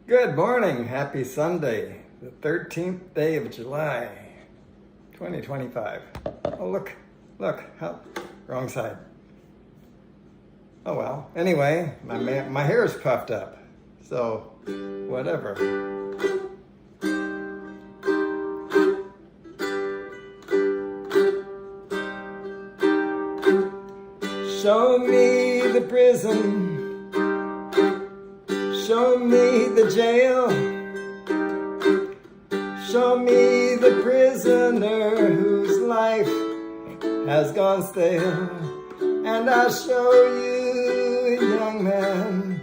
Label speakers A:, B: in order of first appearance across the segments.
A: Good morning. Happy Sunday, the 13th day of July, 2025. Oh, look, wrong side. Oh well. Anyway, my hair is puffed up, so whatever. Show me the prison. Show me the jail. Show me the prisoner whose life has gone stale. And I'll show you a young man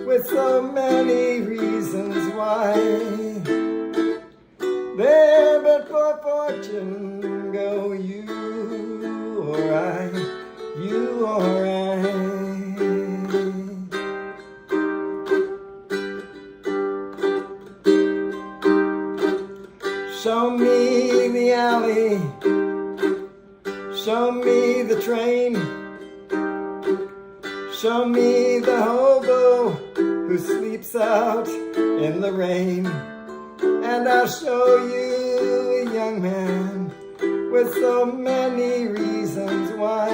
A: with so many reasons why. There but for fortune go you or I, you or I. Show me the alley, show me the train, show me the hobo who sleeps out in the rain. And I'll show you a young man with so many reasons why.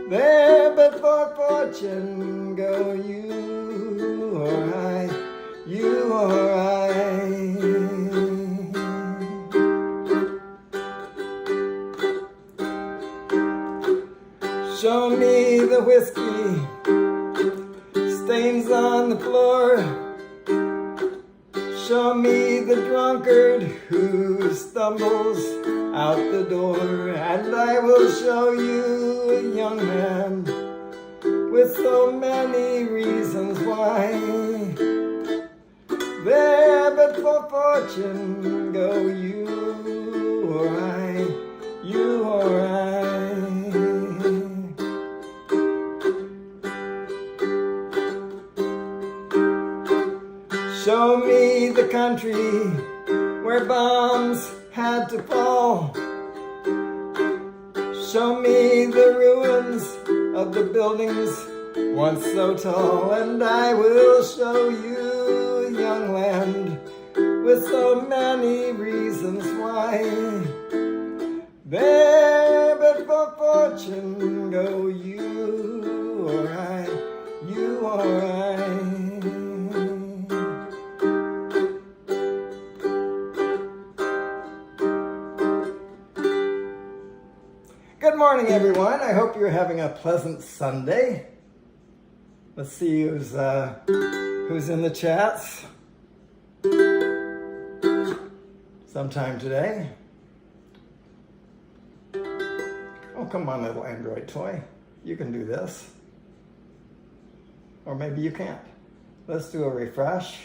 A: There but for fortune go you or I, you or I. Show me the whiskey stains on the floor. Show me the drunkard who stumbles out the door. And I will show you a young man with so many reasons why. There but for fortune go you or I, you or I. Show me the country where bombs had to fall. Show me the ruins of the buildings once so tall. And I will show you a young land with so many reasons why. There but for fortune go you or I, you or I. Good morning, everyone. I hope you're having a pleasant Sunday. Let's see who's in the chats sometime today. Oh, come on, little Android toy. You can do this. Or maybe you can't. Let's do a refresh.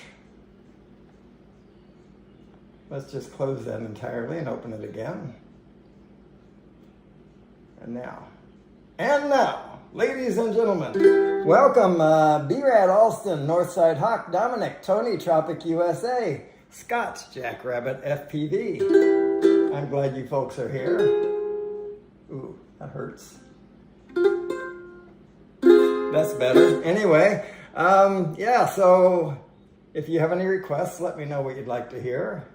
A: Let's just close that entirely and open it again. And now, ladies and gentlemen, welcome B-Rad Alston, Northside Hawk, Dominic, Tony, Tropic USA, Scott, Jackrabbit, FPV. I'm glad you folks are here. Ooh, that hurts. That's better. Anyway, yeah, so if you have any requests, let me know what you'd like to hear.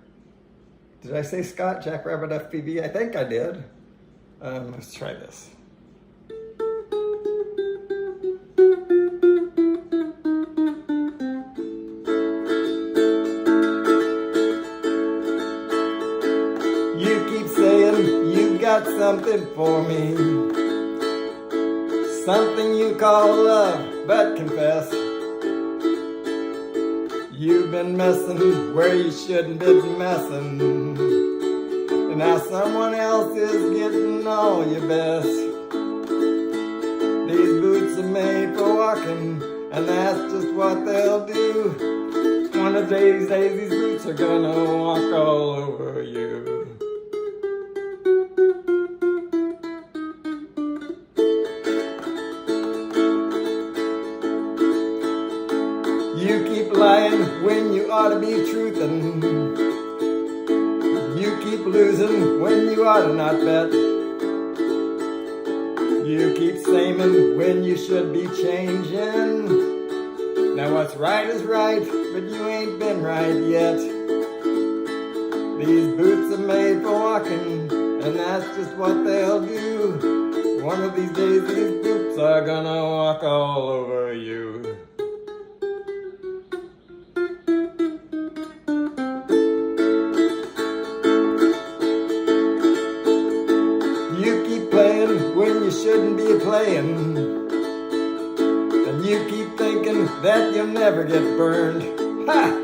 A: Did I say Scott, Jackrabbit, FPV? I think I did. Let's try this. You keep saying you got something for me, something you call love, but confess you've been messing where you shouldn't be messing. And now someone else is getting all your best. These boots are made for walking, and that's just what they'll do. One of these days, these boots are gonna walk all over you. You keep lying when you ought to be truthin'. You keep losing when you ought to not bet. You keep saving when you should be changing. Now what's right is right, but you ain't been right yet. These boots are made for walking, and that's just what they'll do. One of these days these boots are gonna walk all over you. You keep playing when you shouldn't be playing, and you keep thinking that you'll never get burned. Ha!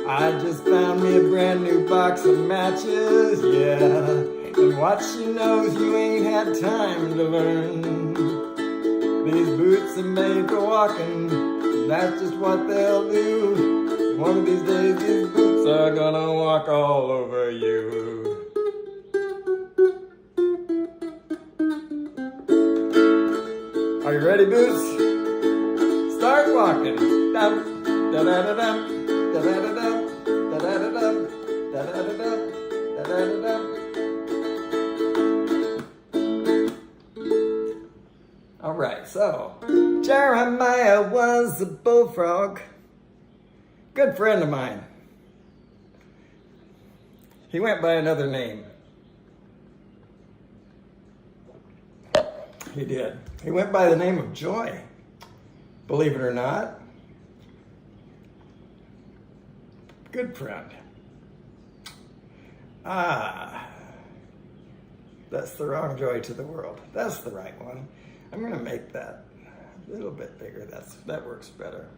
A: I just found me a brand new box of matches, yeah. And what she knows you ain't had time to learn. These boots are made for walking, and that's just what they'll do. One of these days these boots are gonna walk all over you. Are you ready, boots? Start walking. Dum, da da da dum, da da da dum, da da da dum, da da da dum, da da da dum. All right, so Jeremiah was a bullfrog, good friend of mine. He went by another name. He did. He went by the name of Joy, believe it or not. Good friend. Ah, that's the wrong joy to the world. That's the right one. I'm going to make that a little bit bigger. That works better.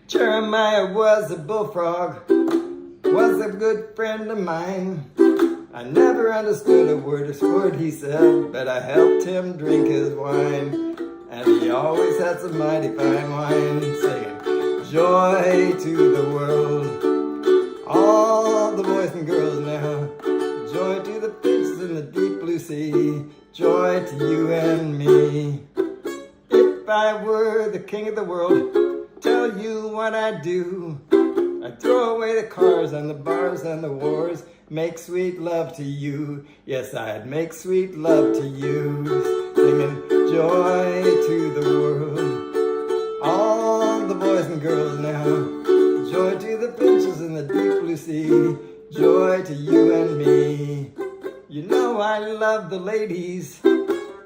A: Jeremiah was a bullfrog, was a good friend of mine. I never understood a word he said, but I helped him drink his wine. And he always had some mighty fine wine, singing, joy to the world. All the boys and girls now, joy to the fishes in the deep blue sea, joy to you and me. If I were the king of the world, tell you what I'd do. I'd throw away the cars and the bars and the wars, make sweet love to you. Yes, I'd make sweet love to you, singing joy to the world. All the boys and girls now, joy to the finches in the deep blue sea, joy to you and me. You know I love the ladies,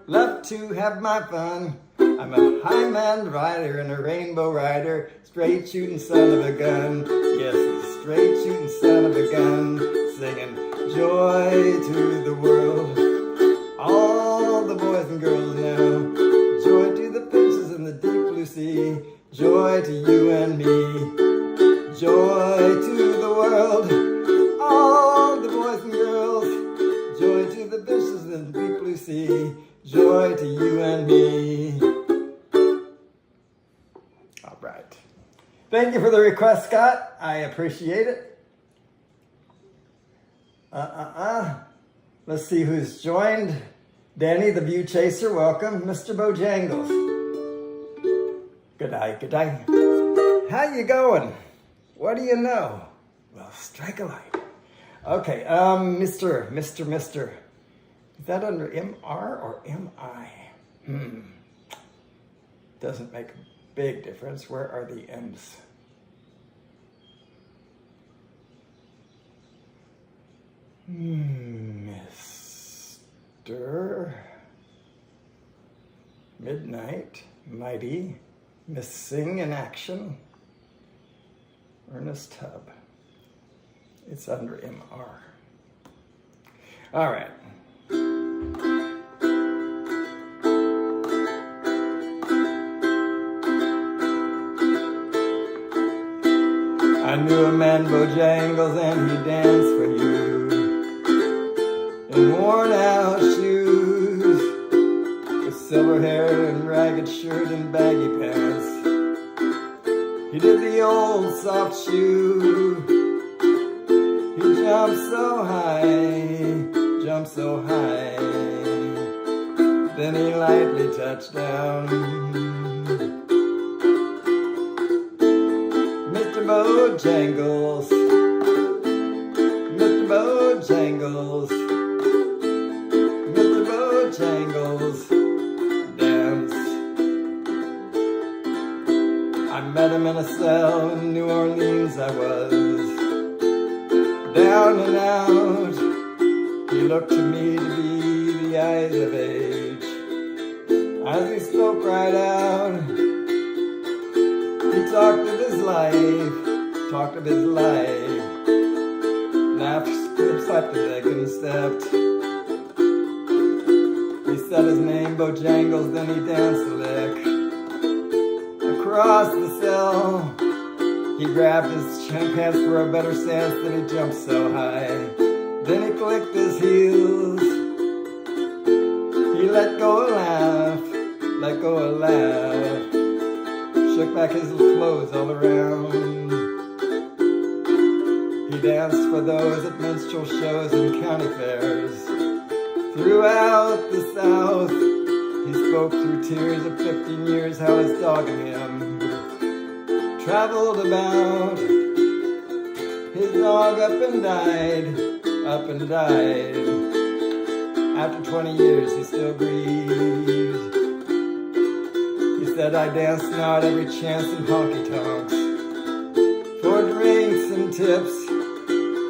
A: love to have my fun. I'm a high-man rider and a rainbow rider, straight shooting son of a gun. Yes, a straight shooting son of a gun, singing joy to the world. All the boys and girls now, joy to the fishes in the deep blue sea, joy to you and me. Joy to the world. All the boys and girls, joy to the fishes in the deep blue sea, joy to you and me. All right. Thank you for the request, Scott. I appreciate it. Let's see who's joined. Danny, the View Chaser, welcome. Mr. Bojangles. Good day, good day. How you going? What do you know? Well, strike a light. Okay, Mr. Is that under MR or MI? Doesn't make a big difference. Where are the M's? Mr. Midnight, Mighty, Missing in Action, Ernest Hub. It's under MR. All right. I knew a man, Bojangles, and he danced for you in worn out shoes, with silver hair and ragged shirt and baggy pants. He did the old soft shoe. He jumped so high, then he lightly touched down. Mr. Bojangles, Mr. Bojangles, Mr. Bojangles, dance. I met him in a cell in New Orleans. I was down and out. He looked to me to be the eyes of age. As he spoke right out, he talked of his life, talked of his life. Laughed, slapped his leg and stepped. He said his name, Bojangles, then he danced a lick. Across the cell, he grabbed his pants for a better stance, then he jumped so high. Then he clicked his heels. He let go a laugh, let go a laugh. Shook back his clothes all around. He danced for those at minstrel shows and county fairs. Throughout the South, he spoke through tears of 15 years how his dog and him traveled about. His dog up and died, up and died. After 20 years, he still grieves. He said, I dance now at every chance in honky-tonks for drinks and tips,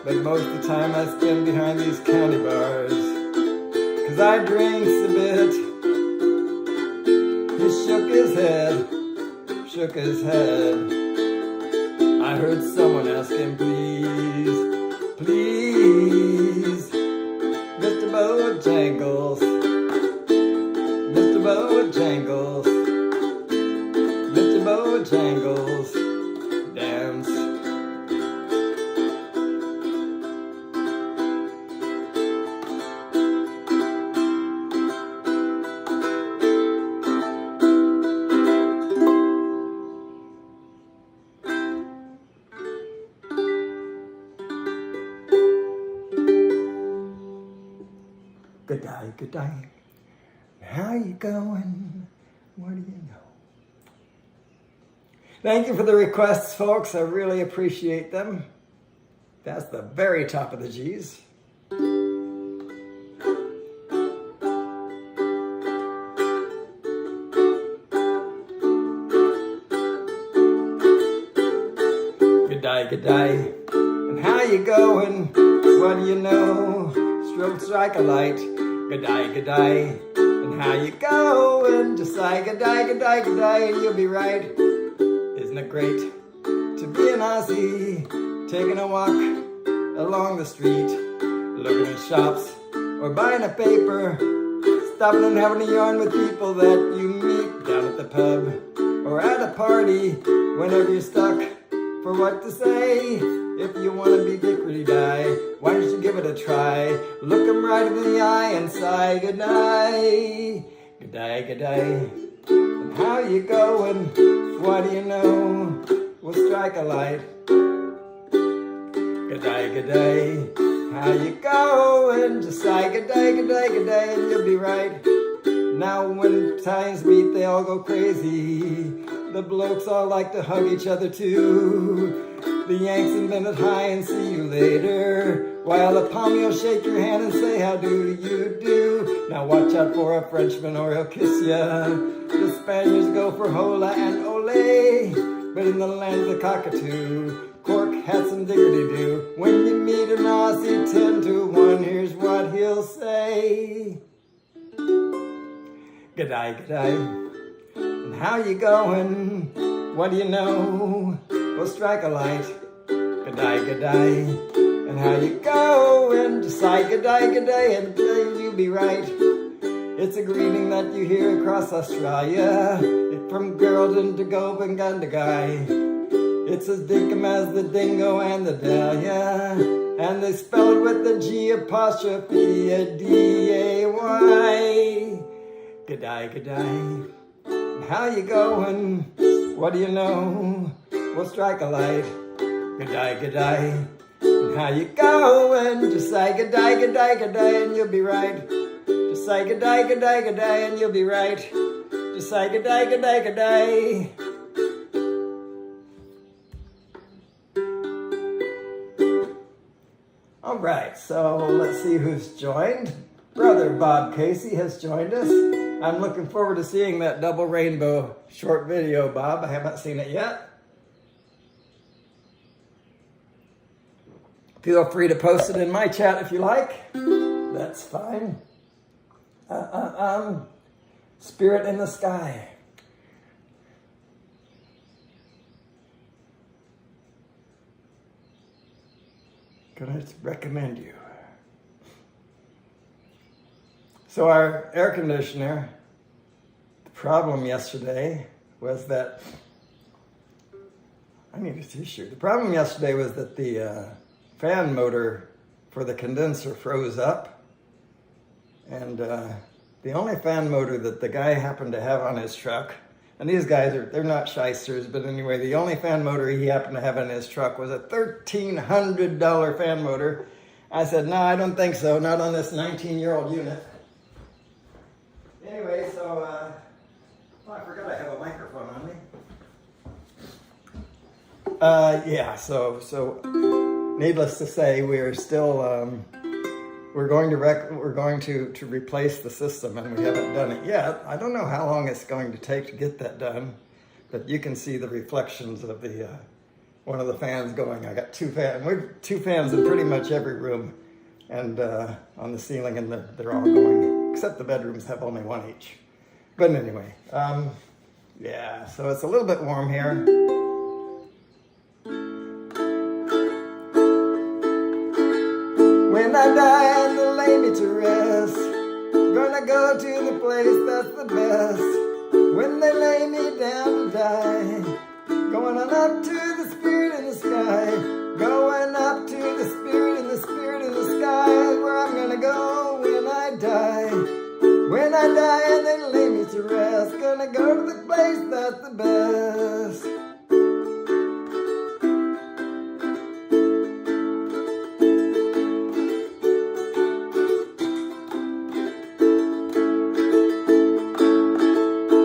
A: but most of the time I spend behind these county bars, 'cause I drinks a bit. He shook his head, shook his head. I heard someone ask him, please, please, Mr. Bojangles, Mr. Bojangles, Mr. Bojangles, dance. Good day, good day. How you going? What do you know? Thank you for the requests, folks. I really appreciate them. That's the very top of the G's. Good day, good day. And how you going? What do you know? Stroke strike a light. Good day, good day. And how you going? Just say good day, good day, good day, and you'll be right. Isn't it great to be an Aussie, taking a walk along the street, looking at shops or buying a paper, stopping and having a yarn with people that you meet down at the pub or at a party, whenever you're stuck for what to say. If you want to be dickery-die, why don't you give it a try? Look 'em right in the eye and say good day. Good day, good day. And how you going? What do you know? We'll strike a light. Good day, good day. How you going? Just say good day, good day, good day, and you'll be right. Now when times meet, they all go crazy. The blokes all like to hug each other too. The Yanks invented hi and see you later, while the Pommy will shake your hand and say how do you do. Now watch out for a Frenchman or he'll kiss ya. The Spaniards go for hola and ole, but in the land of the cockatoo, cork hats and diggity-doo. When you meet an Aussie 10 to 1, here's what he'll say. Good day, good day. And how you going? What do you know? We'll strike a light. Good day, good day. And how you going? Just say good day, and you'll be right. It's a greeting that you hear across Australia, from Geraldton to Goban Gundagai. It's as dinkum as the dingo and the dahlia, and they spell it with the G apostrophe a D-A-Y. Good day, good day. And how you going? What do you know? We'll strike a light. Good day, good day. And how you going? Just say good day, good day, good day, and you'll be right. Just say good day, good day, good day, and you'll be right. Just say good day, good day, good day. All right, so let's see who's joined. Brother Bob Casey has joined us. I'm looking forward to seeing that double rainbow short video, Bob. I haven't seen it yet. Feel free to post it in my chat if you like. That's fine. Spirit in the sky. Gonna recommend you. So our air conditioner, the problem yesterday was that, I need a tissue. The problem yesterday was that the fan motor for the condenser froze up. And the only fan motor that the guy happened to have on his truck, and these guys they're not shysters, but anyway, the only fan motor he happened to have in his truck was a $1,300 fan motor. I said, no, I don't think so, not on this 19-year-old unit. Anyway, so, I forgot I have a microphone on me. Yeah, so needless to say, we're still, we're going to replace the system, and we haven't done it yet. I don't know how long it's going to take to get that done, but you can see the reflections of the one of the fans going. I got two fans in pretty much every room, and on the ceiling, and they're all going, except the bedrooms have only one each. But anyway, yeah, so it's a little bit warm here. When I die and they lay me to rest, gonna go to the place that's the best. When they lay me down to die, going on up to the spirit in the sky, going up to the spirit in the sky, where I'm gonna go when I die. When I die and they lay me to rest, gonna go to the place that's the best.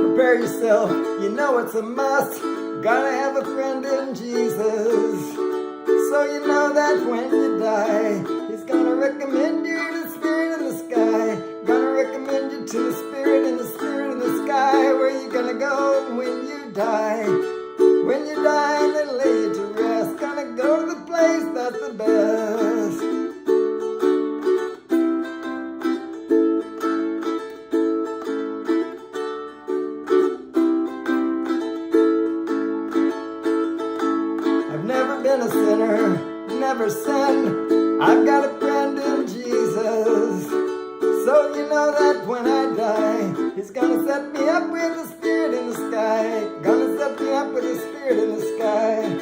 A: Prepare yourself, you know it's a must. Gotta have a friend in Jesus. So you know that when you die, he's gonna recommend you to the spirit in the sky. Gonna recommend you to the spirit in the sky. Where you gonna go when you die? When you die and they lay you to rest, gonna go to the place that's the best. A sinner, never sinned. I've got a friend in Jesus. So you know that when I die, he's gonna set me up with the spirit in the sky. Gonna set me up with the spirit in the sky.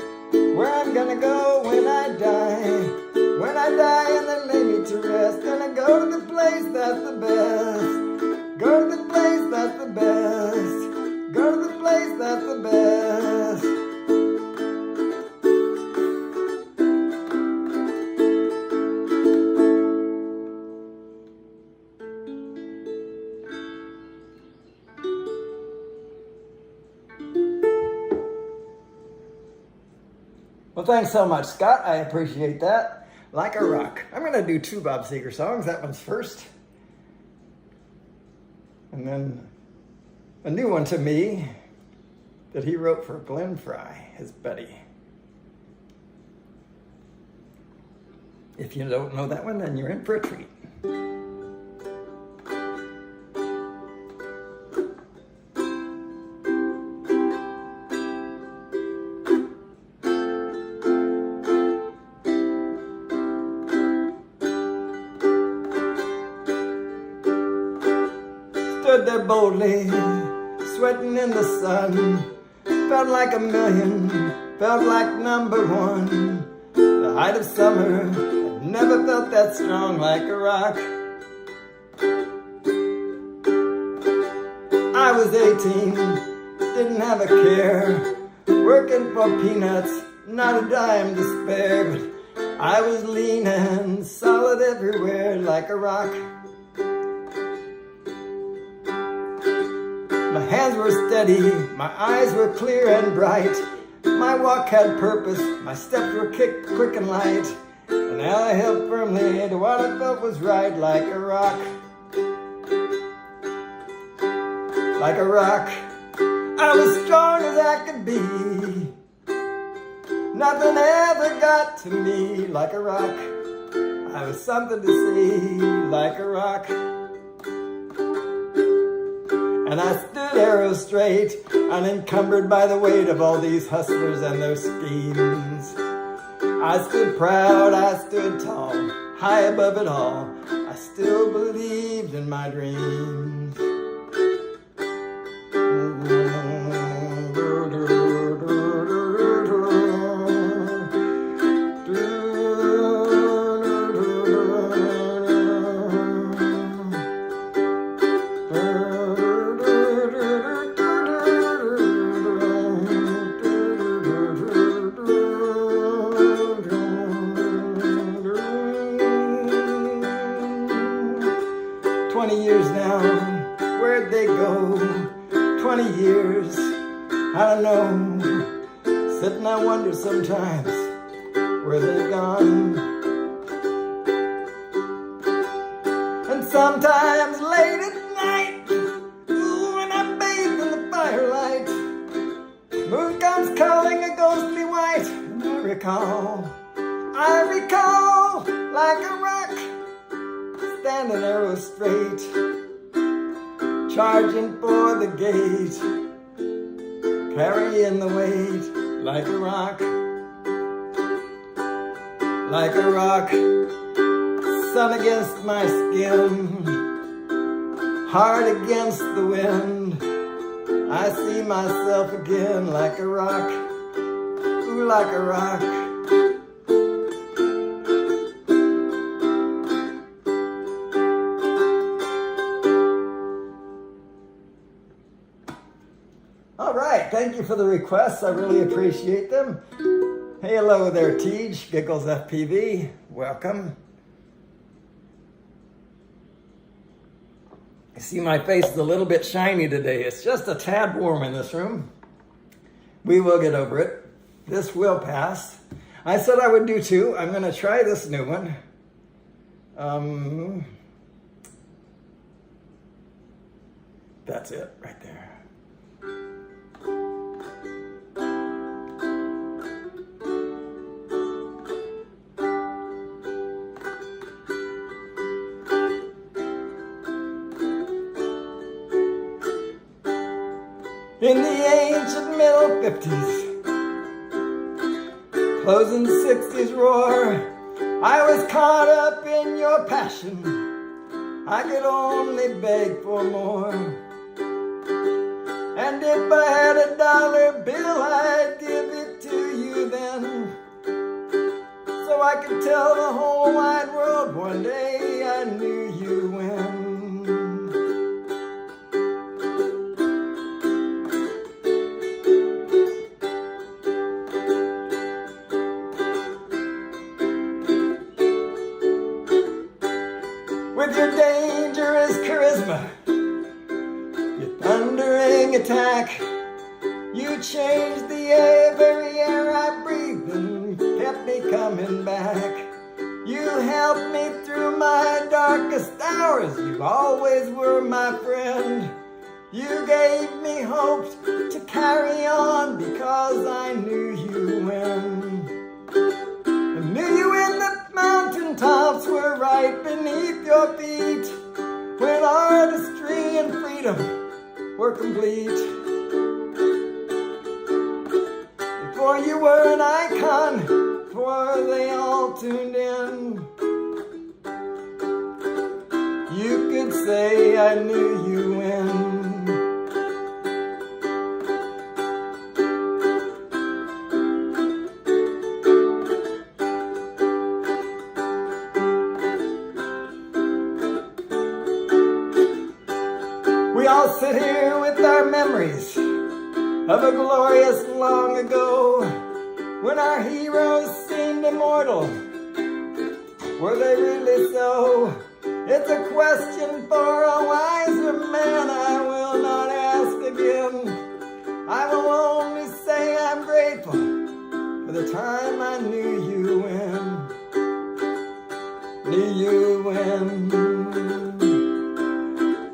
A: Where I'm gonna go when I die. When I die and they lay me to rest, gonna go to the place that's the best. Go to the place that's the best. Go to the place that's the best. Well, thanks so much, Scott. I appreciate that. Like a rock. I'm going to do two Bob Seger songs. That one's first. And then a new one to me that he wrote for Glenn Fry, his buddy. If you don't know that one, then you're in for a treat. Stood there boldly, sweating in the sun. Felt like a million, felt like number one. The height of summer, I've never felt that strong like a rock. I was 18, didn't have a care. Working for peanuts, not a dime to spare. But I was lean and solid everywhere like a rock. My hands were steady, my eyes were clear and bright. My walk had purpose, my steps were quick and light. and now I held firmly to what I felt was right, like a rock. Like a rock, I was strong as I could be. Nothing ever got to me. Like a rock, I was something to see. Like a rock, and I stood arrow straight, unencumbered by the weight of all these hustlers and their schemes. I stood proud, I stood tall, high above it all. I still believed in my dreams. 20 years now, where'd they go? 20 years, I don't know. Sit and I wonder sometimes, where they've gone. And sometimes late at night, ooh, when I bathe in the firelight, moon comes calling a ghostly white, and I recall like a rock, standing arrow straight, charging for the gate, carrying the weight, like a rock, like a rock. Sun against my skin, heart against the wind, I see myself again, like a rock, ooh, like a rock. All right, thank you for the requests. I really appreciate them. Hey, hello there, Tej, Giggles FPV. Welcome. I see my face is a little bit shiny today. It's just a tad warm in this room. We will get over it. This will pass. I said I would do two. I'm going to try this new one. That's it right there. In the ancient middle 50s, closing 60s roar, I was caught up in your passion. I could only beg for more. And if I had a dollar bill, I'd give it to you then, so I could tell the whole wide world one day I knew you when. With your dangerous charisma, your thundering attack, you changed the very air I breathed and kept me coming back. You helped me through my darkest hours, you always were my friend. You gave me hope to carry on because I knew you when. I knew you when the mountaintops were right beneath your feet, when artistry and freedom were complete. Before you were an icon, before they all tuned in, you could say I knew you when. We all sit here with our memories of a glorious long ago, when our heroes seemed immortal. Were they really so? It's a question for a wiser man I will not ask again. I will only say I'm grateful for the time I knew you in. knew you when.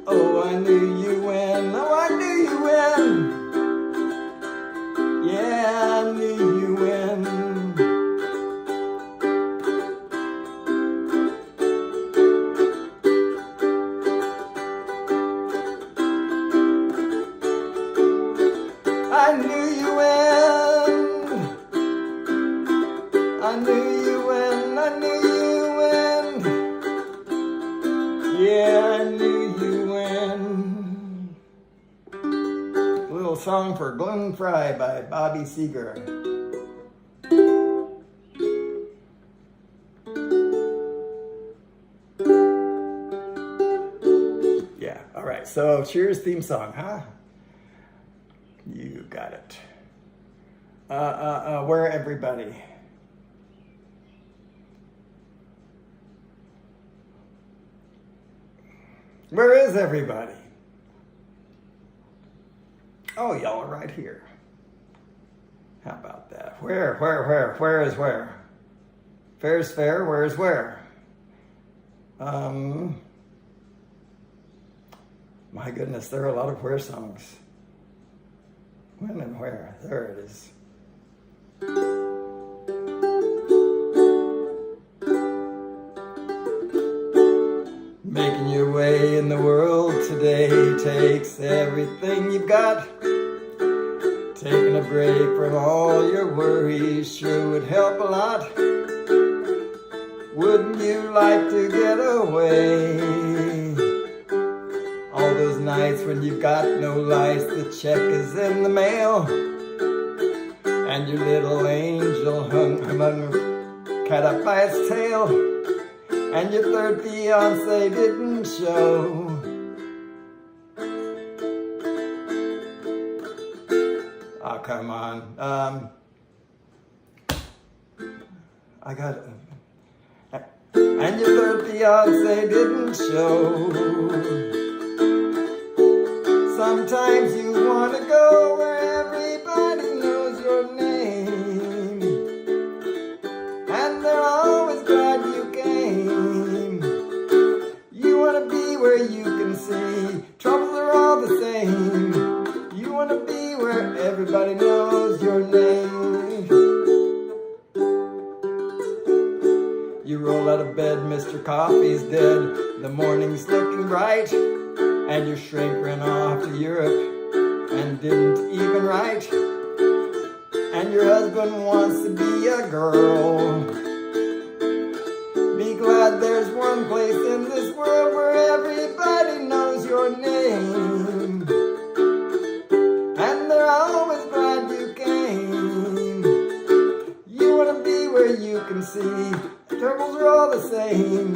A: Oh, I knew you when. Oh, I knew you when. Yeah, I knew you when. I knew you when. I knew you when. I knew you when. Yeah, I knew you when. A little song for Glenn Fry by Bobby Seeger. Yeah, all right. So Cheers theme song, huh? You got it. Where everybody? Where is everybody? Oh, y'all are right here. How about that? Where is where? Fair's fair, where is where? My goodness, there are a lot of where songs. When and where? There it is. Making your way in the world today takes everything you've got. Taking a break from all your worries sure would help a lot. Wouldn't you like to get away? All those nights when you've got no lights, the check is in the mail, and your little angel hung cat up by its tail, and your third fiance didn't show. Oh, come on. I got it. And your third fiance didn't show. Sometimes you want to go where everybody knows your name, and they're always glad you came. You want to be where you can see troubles are all the same. You want to be where everybody knows your name. You roll out of bed, Mr. Coffee's dead, the morning's looking bright, and your shrink ran off to Europe and didn't even write, and your husband wants to be a girl. Be glad there's one place in this world where everybody knows your name, and they're always glad you came. You want to be where you can see troubles are all the same.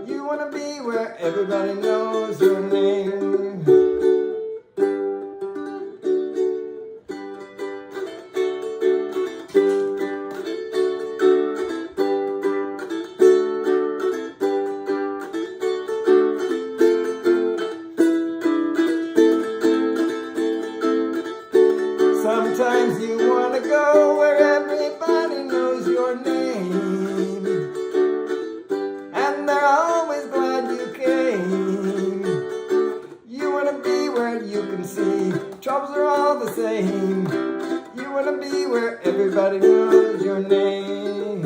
A: You want to be where everybody knows your name. Sometimes you want to go where everybody knows your name, and they're always glad you came. You want to be where you can see troubles are all the same. You want to be where everybody knows your name.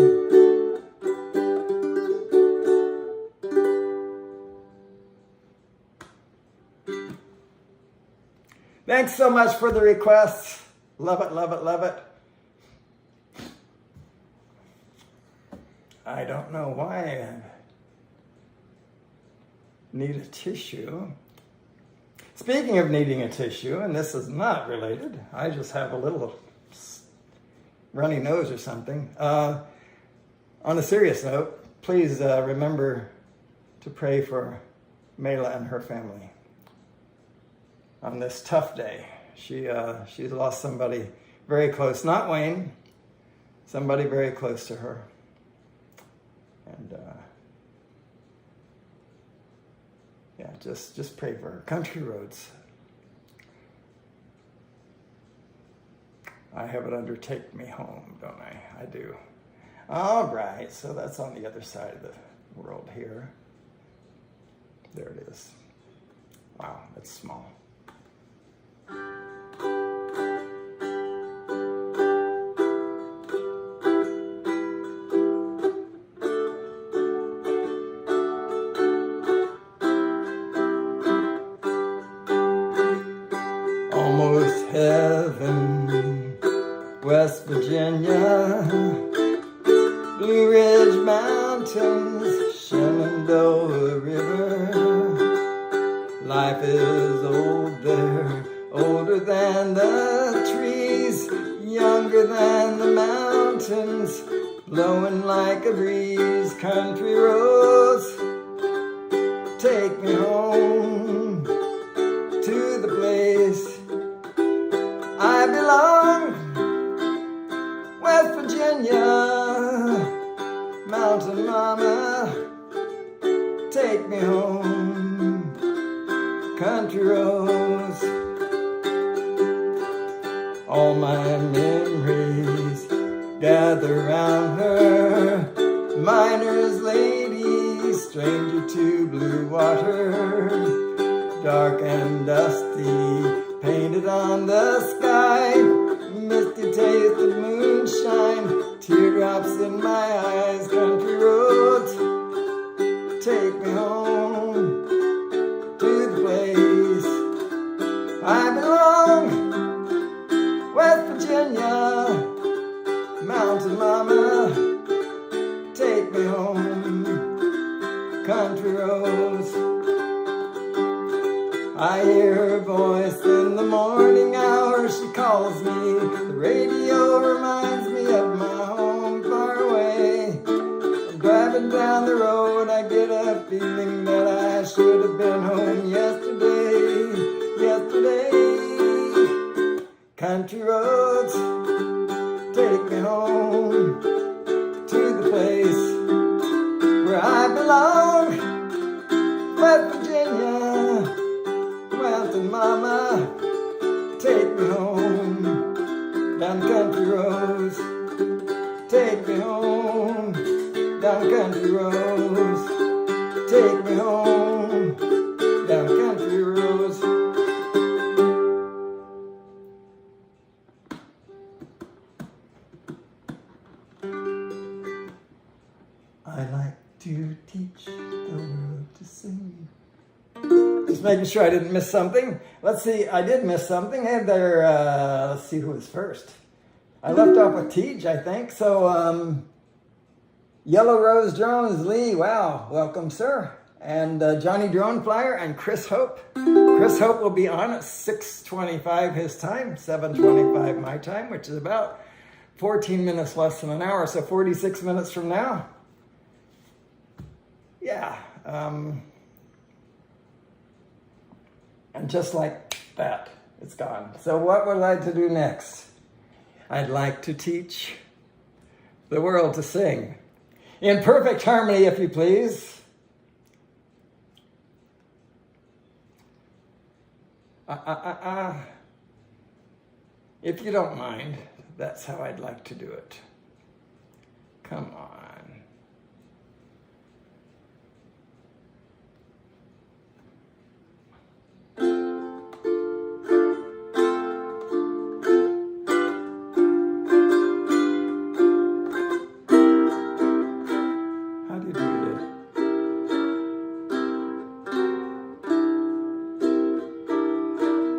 A: Thanks so much for the requests. Love it, love it, love it. I don't know why I need a tissue. Speaking of needing a tissue, and this is not related, I just have a little runny nose or something. On a serious note, please remember to pray for Mela and her family on this tough day. She's lost somebody very close, not Wayne, somebody very close to her. And yeah, just pray for her. Country roads. I have it under Take Me Home, don't I? I do. All right, so that's on the other side of the world here. There it is. Wow, that's small. Almost heaven, West Virginia, Blue Ridge Mountains, Shenandoah River. Life is old there, older than the trees, younger than the mountains, blowing like a breeze. Country roads, take me home to the place I belong. West Virginia, mountain mama, take me home. Country roads, all my memories gather round her. Miner's lady, stranger to blue water, dark and dusty, painted on the sky, misty taste of moonshine, teardrops in my eyes. Country roads, take me home to the place I belong. West Virginia, mountain mama, take me home. Country roads, I hear her voice in the morning hour. She calls me. The radio reminds me of my home far away. I'm driving down the road. I get a feeling that I should have been home yesterday. Yesterday. Country roads, take me home to the place where I belong. West Virginia, mountain mama, take me home. Down country roads, take me home. Down country roads, take me home. Down country roads. I like to teach the world to sing. Just making sure I didn't miss something. Let's see, I did miss something. Hey there, let's see who was first. I left off with Tej, I think. So, Yellow Rose Drones, Lee, wow, welcome, sir. And Johnny Drone Flyer and Chris Hope. Chris Hope will be on at 6:25 his time, 7:25 my time, which is about 14 minutes less than an hour, so 46 minutes from now. Yeah, and just like that, it's gone. So what would I like to do next? I'd like to teach the world to sing. In perfect harmony, if you please. If you don't mind, that's how I'd like to do it. Come on.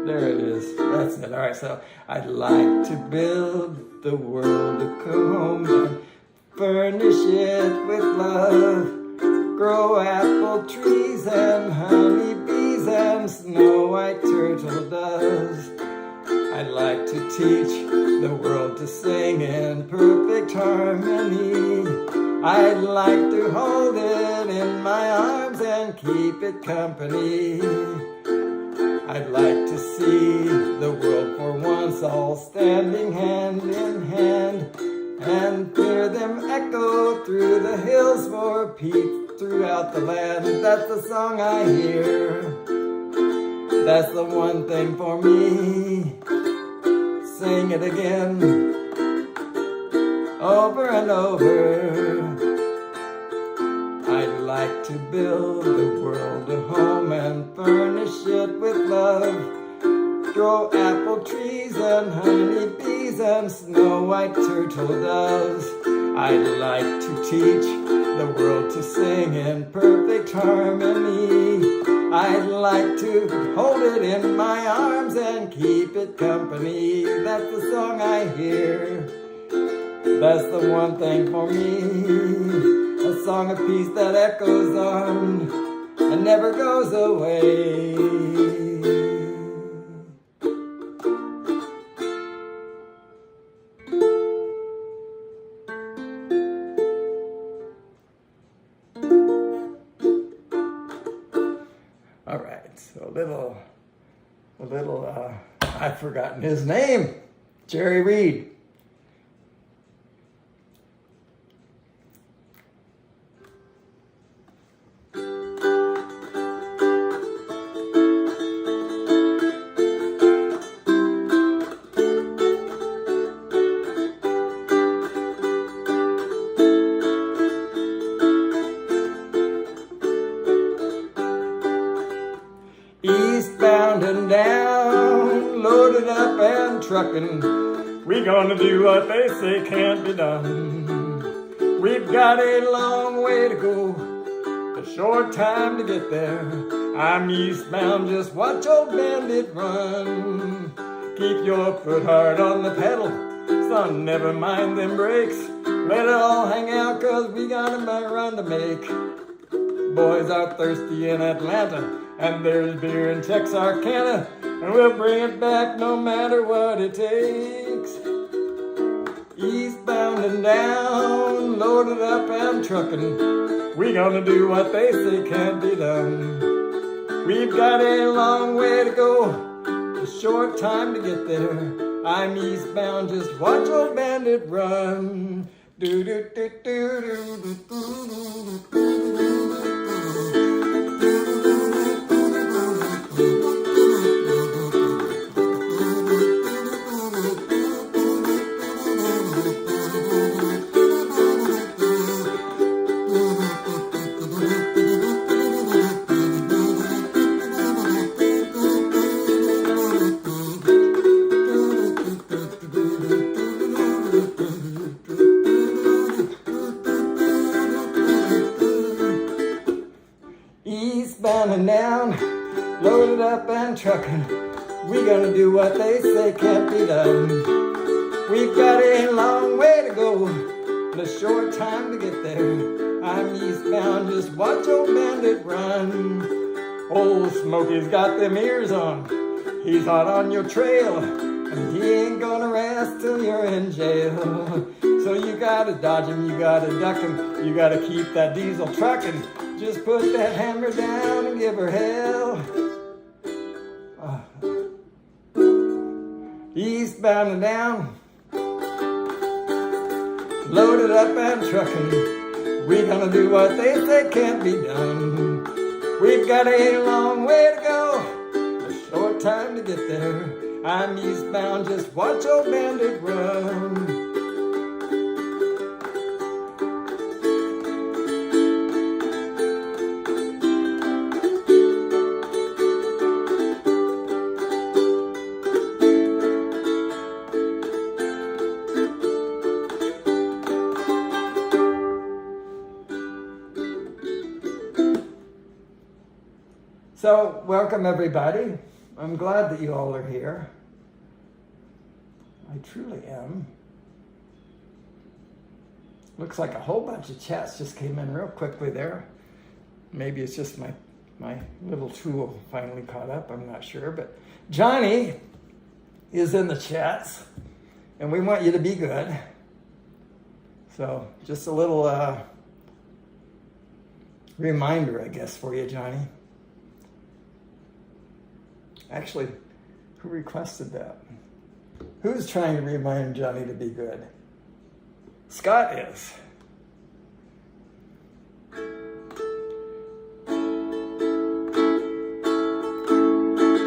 A: There it is. That's it. All right, so I'd like to build the world a home and furnish it with love. Grow apple trees and honey bees and snow white turtle doves. I'd like to teach the world to sing in perfect harmony. I'd like to hold it in my arms and keep it company. I'd like to see the world for once all standing hand in hand and hear them echo through the hills for peace throughout the land. That's the song I hear. That's the one thing for me. Sing it again, over and over. I'd to build the world a home and furnish it with love. Grow apple trees and honeybees and snow white turtle doves. I'd like to teach the world to sing in perfect harmony. I'd like to hold it in my arms and keep it company. That's the song I hear. That's the one thing for me. A song of peace that echoes on and never goes away. All right, so a little, I've forgotten his name, Jerry Reed. Eastbound and down, loaded up and trucking. We gonna do what they say can't be done. We've got a long way to go, a short time to get there. I'm eastbound, just watch old Bandit run. Keep your foot hard on the pedal, son, never mind them brakes. Let it all hang out, cause we got a run to make. Boys are thirsty in Atlanta, and there's beer in Texarkana, and we'll bring it back no matter what it takes. Eastbound and down, loaded up and trucking. We gonna do what they say can't be done. We've got a long way to go, a short time to get there. I'm eastbound, just watch old Bandit run. Do do do do do do do do. Eastbound and down, loaded up and trucking. We gonna do what they say can't be done. We've got a long way to go, and a short time to get there. I'm eastbound, just watch old Bandit run. Old Smokey's got them ears on, he's hot on your trail, and he ain't gonna rest till you're in jail. So you gotta dodge him, you gotta duck him, you gotta keep that diesel trucking. Just put that hammer down and give her hell. Eastbound and down, loaded up and trucking. We gonna do what they say can't be done. We've got a long way to go, a short time to get there. I'm eastbound, just watch old Bandit run. So, welcome everybody. I'm glad that you all are here. I truly am. Looks like a whole bunch of chats just came in real quickly there. Maybe it's just my little tool finally caught up, I'm not sure. But Johnny is in the chats, and we want you to be good. So, just a little reminder, I guess, for you, Johnny. Actually, who requested that? Who's trying to remind Johnny to be good? Scott is.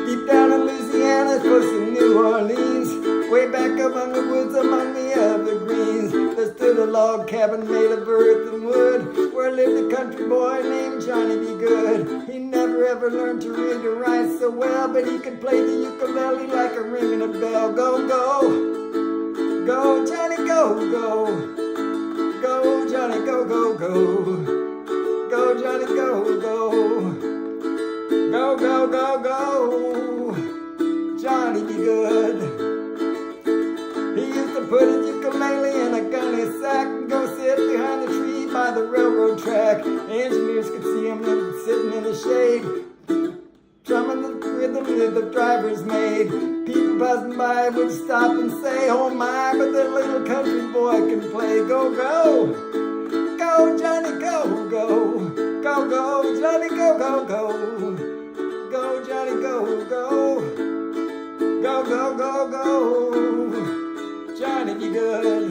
A: Deep down in Louisiana, close to New Orleans, way back among the woods among the evergreens, there stood a log cabin made of earth and wood, where lived a country boy named Johnny B. Good. He never ever learned to read or write so well, but he could play the ukulele like a ringing a bell. Go, go, go, Johnny, go, go. Go, Johnny, go, go, go. Go, Johnny, go, go. Go, go, go, go. Johnny be good. He used to put his ukulele in a gunny sack and go sit behind the tree by the railroad track. Engineers could see him sitting in the shade, drumming the rhythm that the drivers made. People passing by would stop and say, oh my, but that little country boy can play. Go, go, go, Johnny, go, go. Go, go, Johnny, go, go, go. Go, Johnny, go, go. Go, go, go, go. Johnny be good.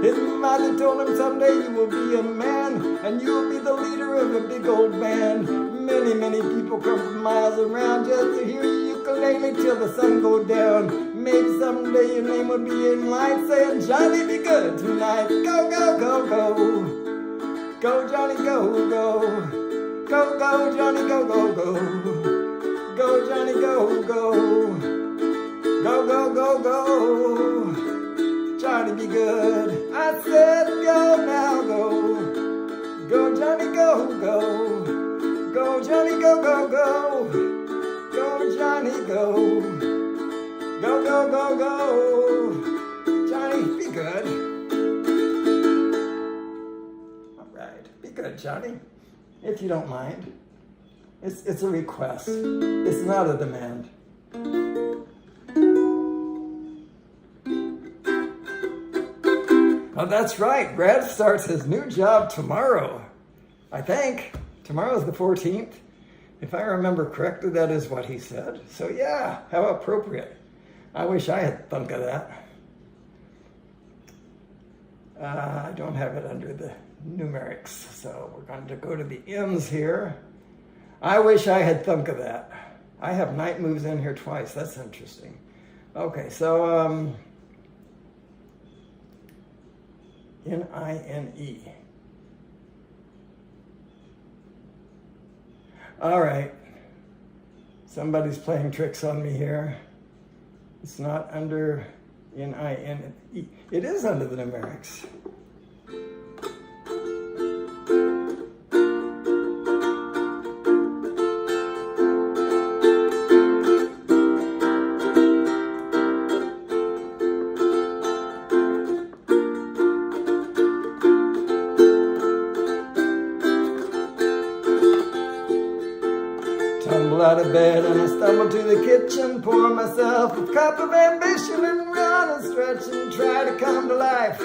A: His mother told him someday you will be a man, and you will be the leader of a big old band. Many, many people come from miles around just to hear you ukulele till the sun go down. Maybe someday your name will be in lights saying, Johnny be good tonight. Go, go, go, go. Go, Johnny, go, go. Go, go, Johnny, go, go, go. Go, Johnny, go, go. Go, go, go, go. Johnny be good. I said go now, go. Go, Johnny, go, go. Go, Johnny, go, go, go. Go, Johnny, go. Go, go, go, go. Johnny, be good. All right, be good, Johnny. If you don't mind. It's a request. It's not a demand. Oh, that's right. Brad starts his new job tomorrow. I think. Tomorrow's the 14th. If I remember correctly, that is what he said. So yeah, how appropriate. I wish I had thunk of that. I don't have it under the numerics, so we're going to go to the M's here. I wish I had thunk of that. I have night moves in here twice. That's interesting. Okay, so N-I-N-E. All right. Somebody's playing tricks on me here. It's not under N-I-N-E. It is under the numerics. Tumble out of bed and I stumble to the kitchen, pour myself a cup of ambition and run and stretch and try to come to life.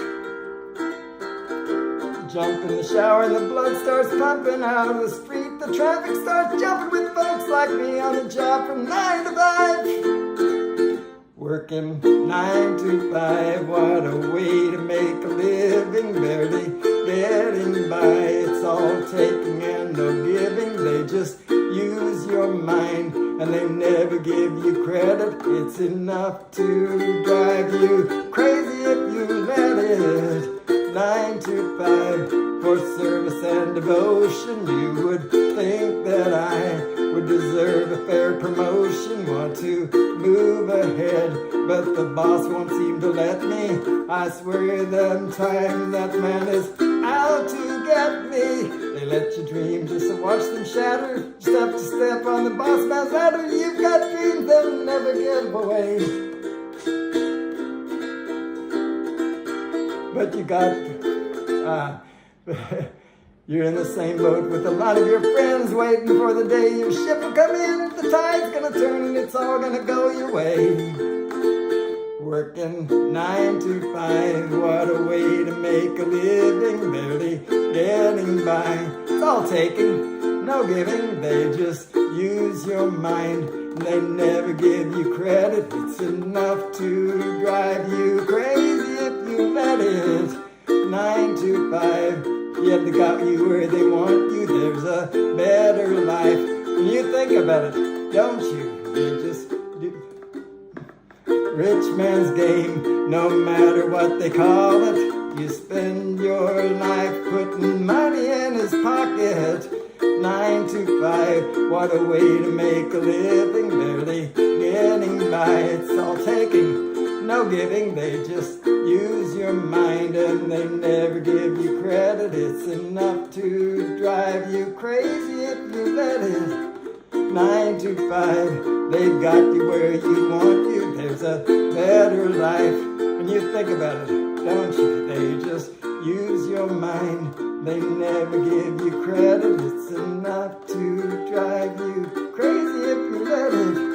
A: Jump in the shower and the blood starts pumping out of the street. The traffic starts jumping with folks like me on a job from 9 to 5. Working 9 to 5, what a way to make a living, barely getting by. It's all taking and no giving, they just use your mind and they never give you credit. It's enough to drive you crazy if you let it. 9 to 5 for service and devotion. You would think that I would deserve a fair promotion. Want to move ahead, but the boss won't seem to let me. I swear them times that man is out to get me. They let you dream just to watch them shatter. Step to step on the boss man's ladder. You've got dreams that'll never get away. But you got, you're in the same boat with a lot of your friends, waiting for the day your ship will come in. The tide's gonna turn and it's all gonna go your way. Working 9 to 5, what a way to make a living, barely getting by. It's all taking, no giving, they just use your mind. They never give you credit, it's enough to drive you crazy if you let it. 9 to 5, yet they got you where they want you. There's a better life. When you think about it, don't you? You just do. Rich man's game, no matter what they call it. You spend your life putting money in his pocket. 9 to 5, what a way to make a living, barely getting by. It's all taking, no giving. They just use your mind and they never give you credit. It's enough to drive you crazy if you let it. 9 to 5, they've got you where you want you. There's a better life. When you think about it, don't you? They just use your mind. They never give you credit. It's enough to drive you crazy if you let it.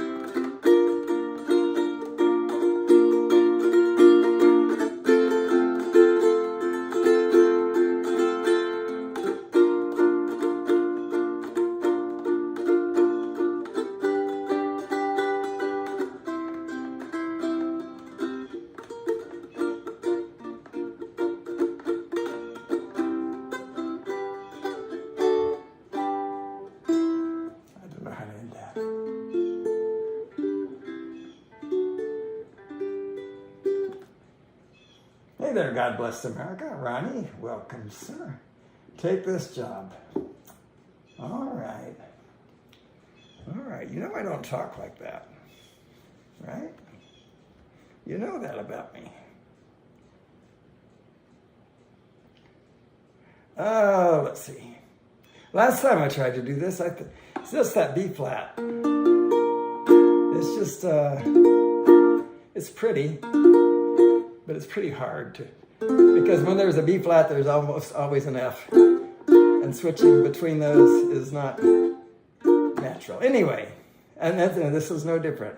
A: Hey there, God bless America. Ronnie, welcome, sir. Take this job. All right. All right. You know I don't talk like that, right? You know that about me. Let's see. Last time I tried to do this, it's just that B flat. It's just, it's pretty. But it's pretty hard to, because when there's a B flat, there's almost always an F. And switching between those is not natural. Anyway, and this is no different.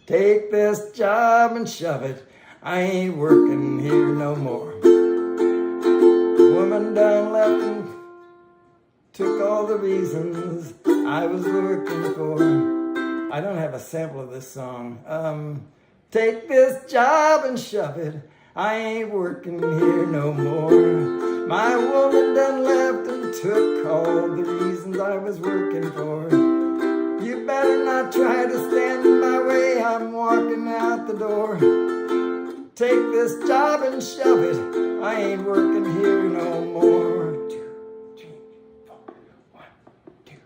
A: Take this job and shove it. I ain't working here no more. Woman done left and took all the reasons I was working for. I don't have a sample of this song. Take this job and shove it. I ain't working here no more. My woman done left and took all the reasons I was working for. You better not try to stand in my way. I'm walking out the door. Take this job and shove it. I ain't working here no more. 2, 3, 4. 1, 2,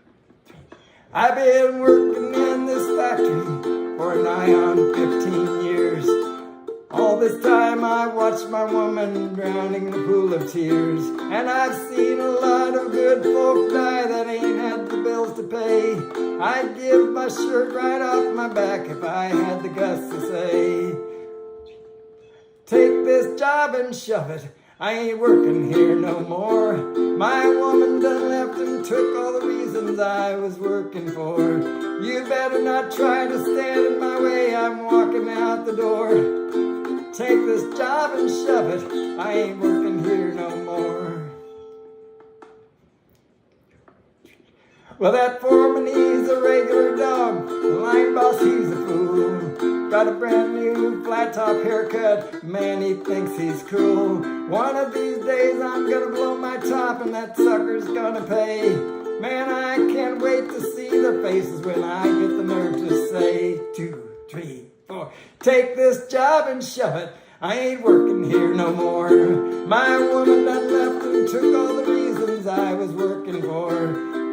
A: 3. I've been working in this factory for nigh on 15 years. All this time I watched my woman drowning in a pool of tears. And I've seen a lot of good folk die that ain't had the bills to pay. I'd give my shirt right off my back if I had the guts to say, take this job and shove it. I ain't working here no more. My woman done left and took all the reasons I was working for. You better not try to stand in my way. I'm walking out the door. Take this job and shove it. I ain't working here no more. Well, that foreman, he's a regular dog. The line boss, he's a fool. Got a brand new flat top haircut. Man, he thinks he's cool. One of these days I'm gonna blow my top and that sucker's gonna pay. Man, I can't wait to see their faces when I get the nerve to say 2, 3, 4. Take this job and shove it. I ain't working here no more. My woman done left and took all the reasons I was working for.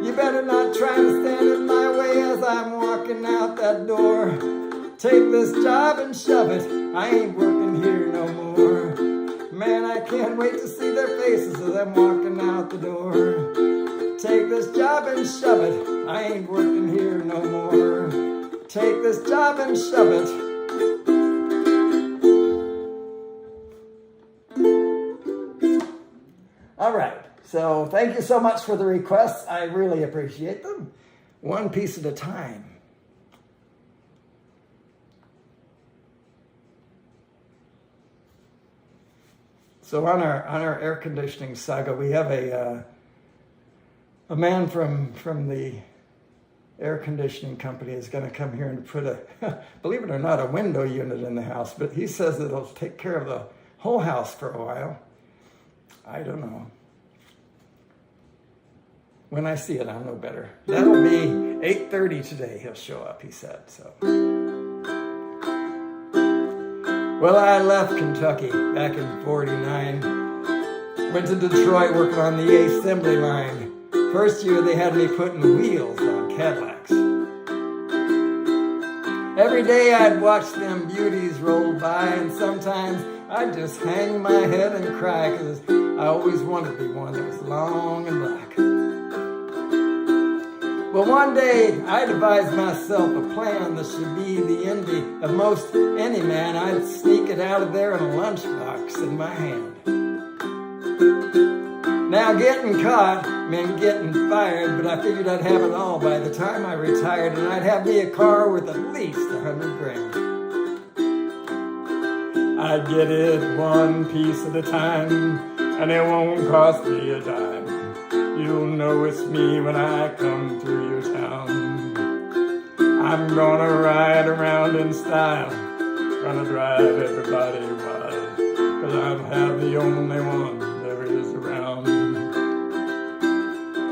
A: You better not try to stand in my way as I'm walking out that door. Take this job and shove it. I ain't working here no more. Man, I can't wait to see their faces as I'm walking out the door. Take this job and shove it. I ain't working here no more. Take this job and shove it. All right, so thank you so much for the requests. I really appreciate them. One piece at a time. So on our air conditioning saga, we have a man from the air conditioning company is going to come here and put a, believe it or not, a window unit in the house. But he says it'll take care of the whole house for a while. I don't know. When I see it, I'll know better. That'll be 8:30 today. He'll show up, he said. So Well, I left Kentucky back in '49. Went to Detroit working on the assembly line. First year they had me putting wheels on Cadillacs. Every day I'd watch them beauties roll by, and sometimes I'd just hang my head and cry, because I always wanted to be one that was long and black. Well, one day I devised myself a plan that should be the envy of most any man. I'd sneak it out of there in a lunchbox in my hand. Now getting caught meant getting fired, but I figured I'd have it all by the time I retired, and I'd have me a car worth at least $100 grand. I'd get it one piece at a time, and it won't cost me a dime. You'll know it's me when I come through your town. I'm gonna ride around in style, gonna drive everybody wild, 'cause I'll have the only one there is around.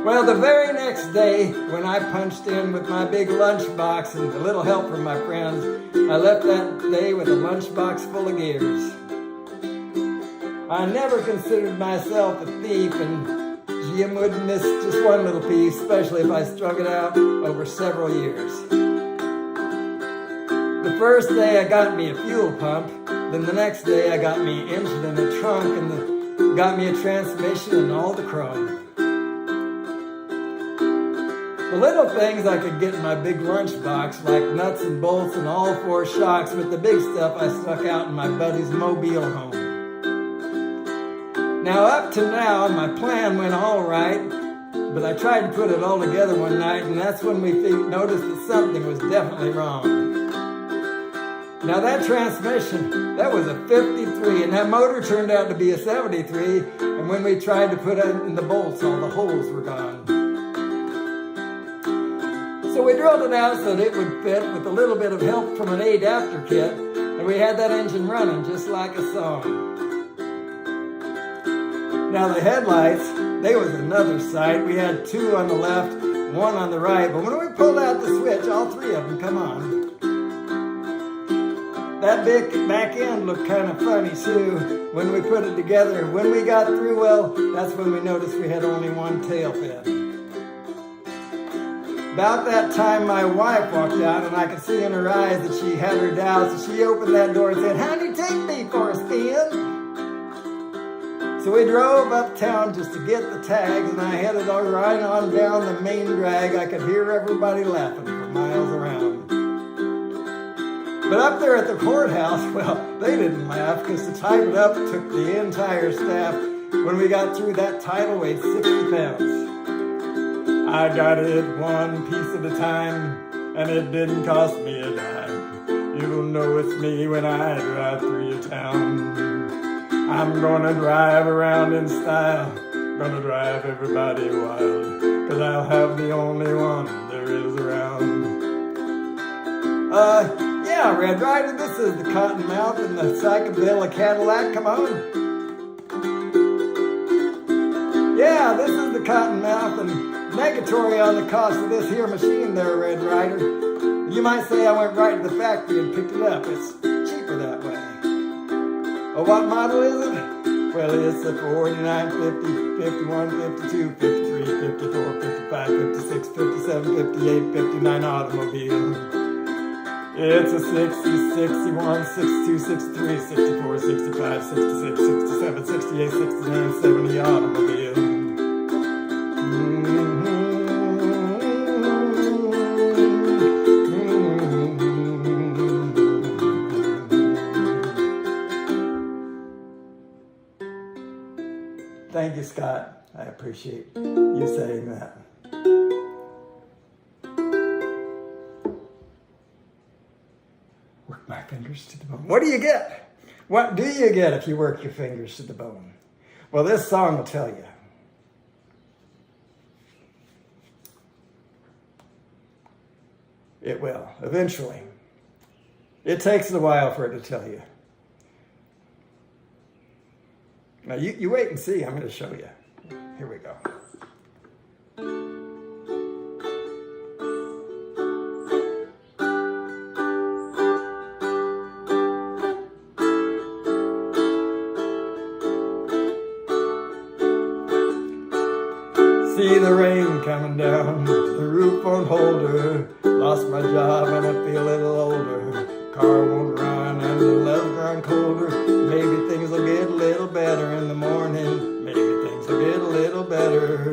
A: Well, the very next day, when I punched in with my big lunchbox and a little help from my friends, I left that day with a lunchbox full of gears. I never considered myself a thief, and gee, I wouldn't miss just one little piece, especially if I strung it out over several years. The first day I got me a fuel pump, then the next day I got me an engine and a trunk, and got me a transmission and all the chrome. The little things I could get in my big lunchbox, like nuts and bolts and all four shocks, but the big stuff I stuck out in my buddy's mobile home. Now up to now, my plan went all right, but I tried to put it all together one night, and that's when we noticed that something was definitely wrong. Now that transmission, that was a 53, and that motor turned out to be a 73, and when we tried to put it in the bolts, all the holes were gone. So we drilled it out so that it would fit with a little bit of help from an adapter kit, and we had that engine running just like a song. Now the headlights, they was another sight. We had two on the left, one on the right, but when we pulled out the switch, all three of them come on. That big back end looked kind of funny too when we put it together. When we got through, well, that's when we noticed we had only one tail fin. About that time, my wife walked out, and I could see in her eyes that she had her doubts. So she opened that door and said, "Honey, take me for a spin." So we drove uptown just to get the tags, and I headed right on down the main drag. I could hear everybody laughing for miles around. But up there at the courthouse, well, they didn't laugh, because to type it up took the entire staff. When we got through, that title weighed 60 pounds. I got it one piece at a time, and it didn't cost me a dime. You'll know it's me when I drive through your town. I'm gonna drive around in style, gonna drive everybody wild, 'cause I'll have the only one there is around. Yeah, Red Ryder, this is the Cottonmouth and the Psychedelic Cadillac, come on. Yeah, this is the Cottonmouth, and negatory on the cost of this here machine there, Red Ryder. You might say I went right to the factory and picked it up. It's cheaper that way. Oh, what model is it? Well, it's a 49, 50, 51, 52, 53, 54, 55, 56, 57, 58, 59 automobile. It's a 60, 61, 62, 63, 64, 65, 66, 67, 68, 69, 70 automobile. Thank you, Scott. I appreciate you saying that. Work my fingers to the bone. What do you get? What do you get if you work your fingers to the bone? Well, this song will tell you. It will, eventually. It takes a while for it to tell you. Now, you wait and see. I'm going to show you. Here we go. See the rain coming down, the roof won't hold her. Lost my job and I feel a little older. Car won't run and the love's grown colder. Maybe things will get a little better in the morning. Maybe things will get a little better.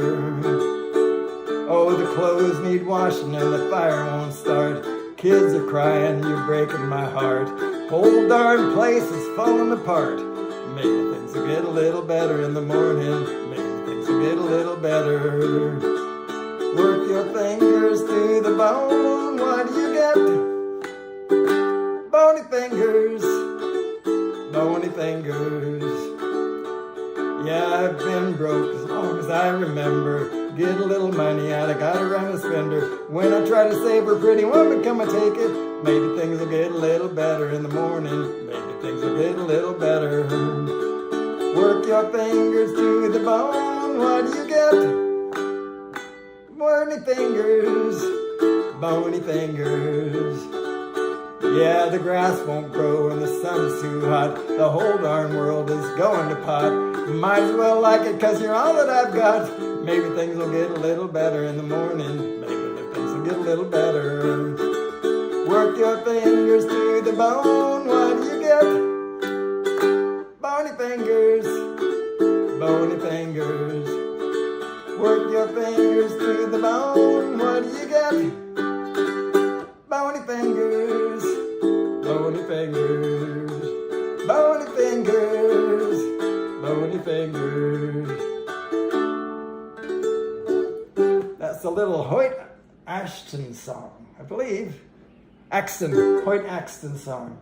A: Oh, the clothes need washing and the fire won't start. Kids are crying, you're breaking my heart. Whole darn place is falling apart. Maybe things will get a little better in the morning. Maybe things will get a little better. Work your fingers to the bone, what do you get? Bony fingers, bony fingers. Yeah, I've been broke as long as I remember. Get a little money out, I gotta run a spender. When I try to save her, pretty woman, come and take it. Maybe things will get a little better in the morning. Maybe things will get a little better. Work your fingers to the bone, what do you get? Bony fingers, bony fingers. Yeah, the grass won't grow and the sun's too hot. The whole darn world is going to pot. Might as well like it cause you're all that I've got. Maybe things will get a little better in the morning. Maybe things will get a little better. Work your fingers to the bone, what do you get? Bony fingers, bony fingers. Work your fingers to the bone, what do you get? Bony fingers, bony fingers, bony fingers, bony fingers. That's a little Hoyt Ashton song, I believe. Hoyt Axton song.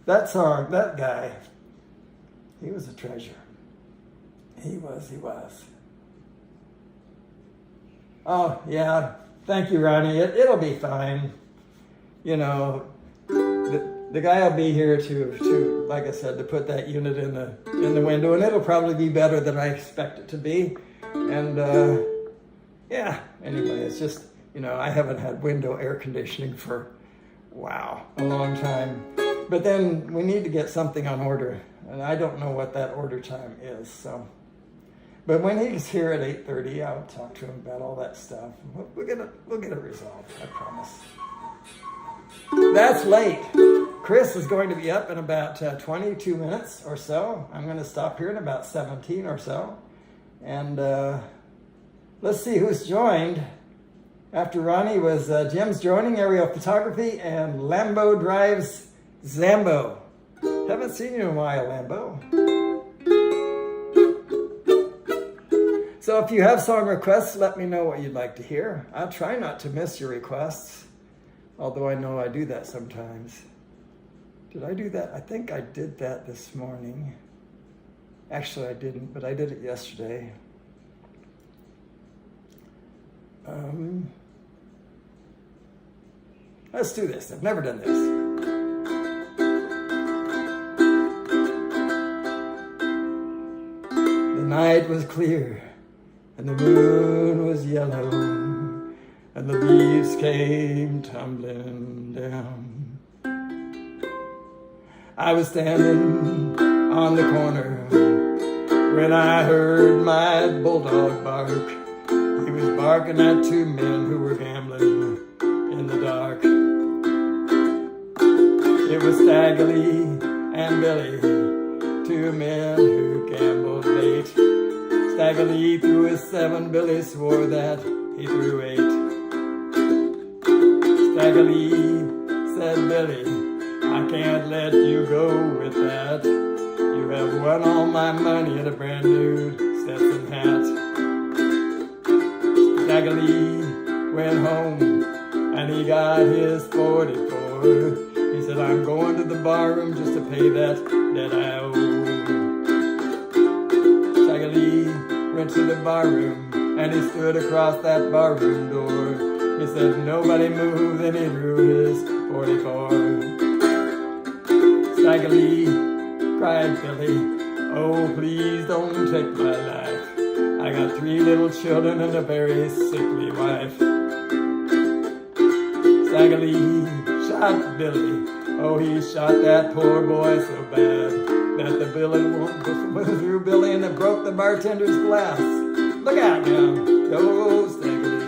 A: That song, that guy, he was a treasure. He was. Oh, yeah. Thank you, Ronnie. It'll be fine. You know, the guy will be here to, like I said, to put that unit in the window, and it'll probably be better than I expect it to be. And yeah. Anyway, it's just, you know, I haven't had window air conditioning for a long time. But then we need to get something on order, and I don't know what that order time is. So. But when he's here at 8:30, I'll talk to him about all that stuff. We'll get it resolved, I promise. That's late. Chris is going to be up in about 22 minutes or so. I'm going to stop here in about 17 or so. And let's see who's joined. After Ronnie was Jim's joining, aerial photography, and Lambo drives Zambo. Haven't seen you in a while, Lambo. So if you have song requests, let me know what you'd like to hear. I'll try not to miss your requests, although I know I do that sometimes. Did I do that? I think I did that this morning. Actually, I didn't, but I did it yesterday. Let's do this. I've never done this. The night was clear, and the moon was yellow, and the leaves came tumbling down. I was standing on the corner when I heard my bulldog bark. He was barking at two men who were gambling in the dark. It was Stagger Lee and Billy, two men who gambled late. Stagger Lee threw his 7, Billy swore that he threw 8. Stagger Lee said, Billy, I can't let you go with that. You have won all my money in a brand new Stetson hat. Stagger Lee went home and he got his 44. He said, I'm going to the bar room just to pay that debt I owe. Stagger Lee went to the bar room and he stood across that bar room door. He said, nobody move, then he drew his 44. Stagger Lee cried, Billy, oh please don't take my life. I got 3 little children and a very sickly wife. Stagger Lee shot Billy. Oh, he shot that poor boy so bad that the bullet went through Billy and it broke the bartender's glass. Look out now. Go Staggity.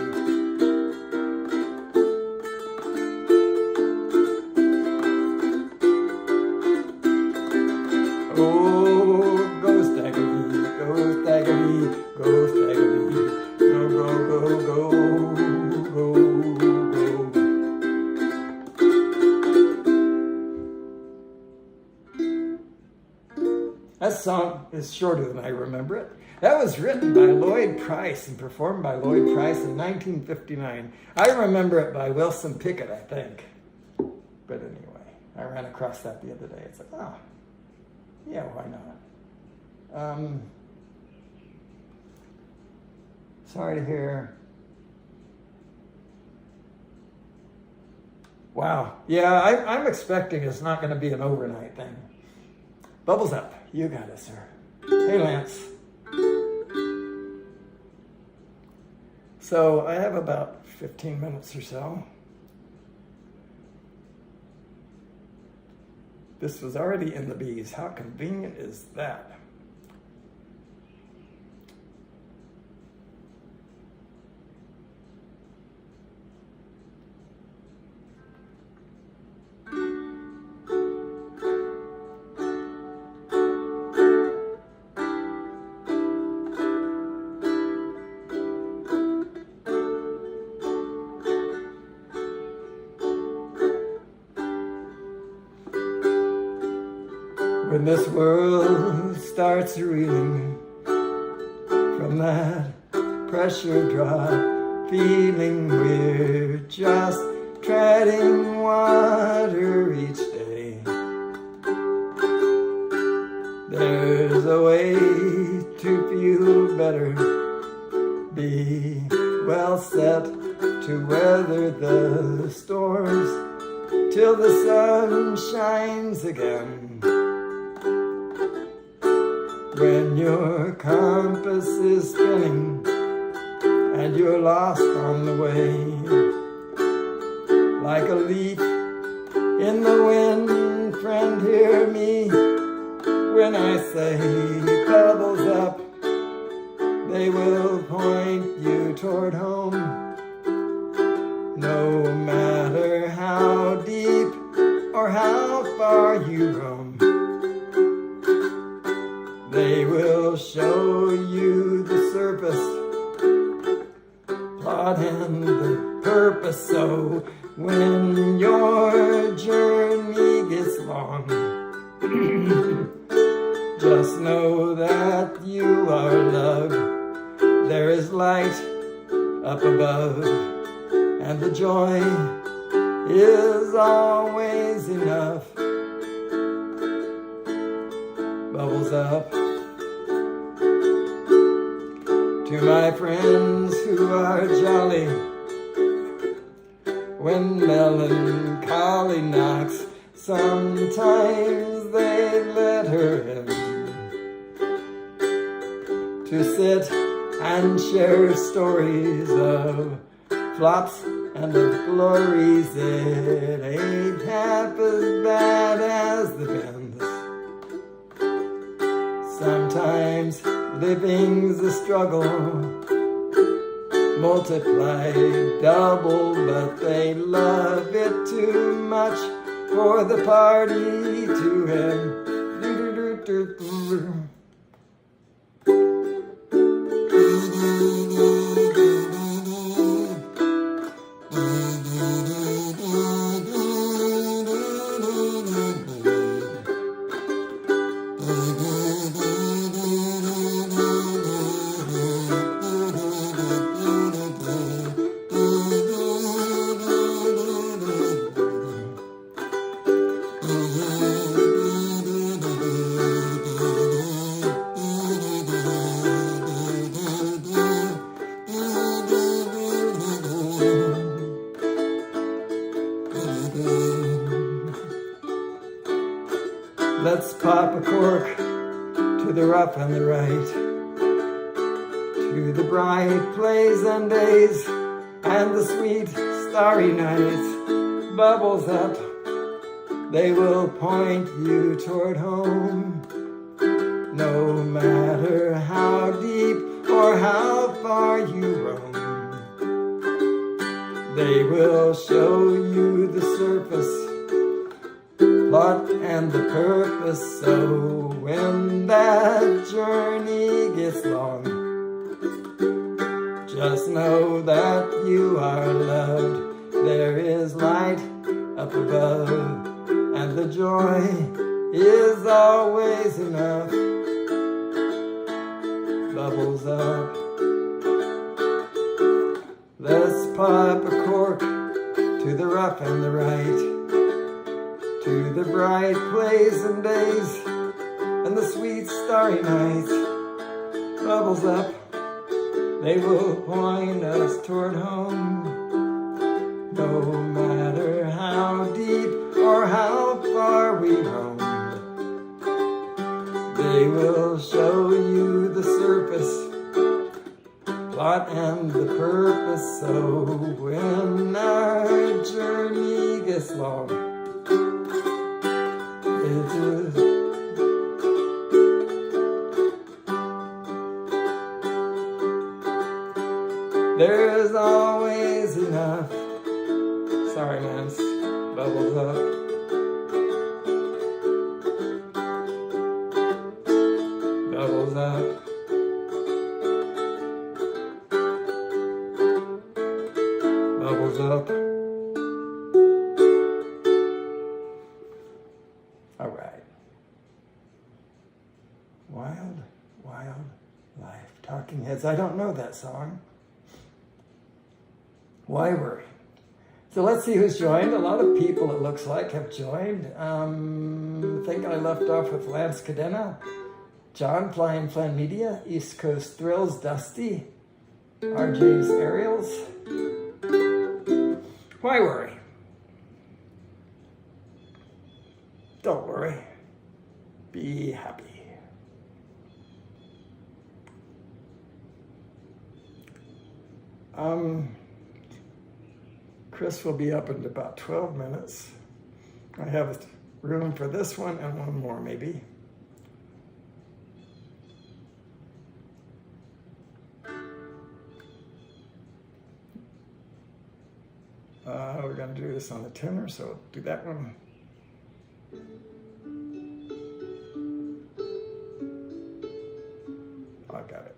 A: Oh, go Staggity, go Staggity, go Staggity. Go, go, go, go, go, go. That song is shorter than I remember it. That was written by Lloyd Price and performed by Lloyd Price in 1959. I remember it by Wilson Pickett, I think. But anyway, I ran across that the other day. It's like, oh, yeah, why not? Sorry to hear. Wow. Yeah, I'm expecting it's not going to be an overnight thing. Bubbles up. You got it, sir. Hey, Lance. So I have about 15 minutes or so. This was already in the bees. How convenient is that? When this world starts reeling from that pressure drop, feeling we're just treading water each day, there's a way to feel better, be well set to weather the storms till the sun shines again. When your compass is spinning and you're lost on the way, like a leaf in the wind, friend, hear me when I say pebbles up, they will point you toward home. No matter how deep or how far you roam, they will show you the surface, plot and the purpose. So when your journey gets long, just know that you are loved. There is light up above, and the joy is always enough. Bubbles up. To my friends who are jolly, when melancholy knocks, sometimes they let her in to sit and share stories of flops and of glories. It ain't half as bad as the bends. Sometimes living's a struggle, multiply double, but they love it too much for the party to end. Let's pop a cork to the rough and the right, to the bright plays and days, and the sweet starry nights. Bubbles up, they will point you toward home. No matter how deep or how show you the surface, plot and the purpose. So when that journey gets long, just know that you are loved. There is light up above, and the joy is always enough. Bubbles up. Let's pop a cork to the rough and the right, to the bright pleasant days and the sweet starry nights. Bubbles up, they will point us toward home. No matter how deep or how far we roam, they will show you the surface, plot and the purpose. So when our journey gets long, it is there's always enough. Sorry, man, bubbles up. Bubbles up. Bubbles up. All right. Wild, wild life. Talking Heads. I don't know that song. Why worry? So let's see who's joined. A lot of people, it looks like, have joined. I think I left off with Lance Cadena, John, Flying Flan Media, East Coast Thrills, Dusty, RJ's Aerials. Why worry? Don't worry. Be happy. Chris will be up in about 12 minutes. I have room for this one and one more maybe. We're going to do this on the tenor, so do that one. I got it.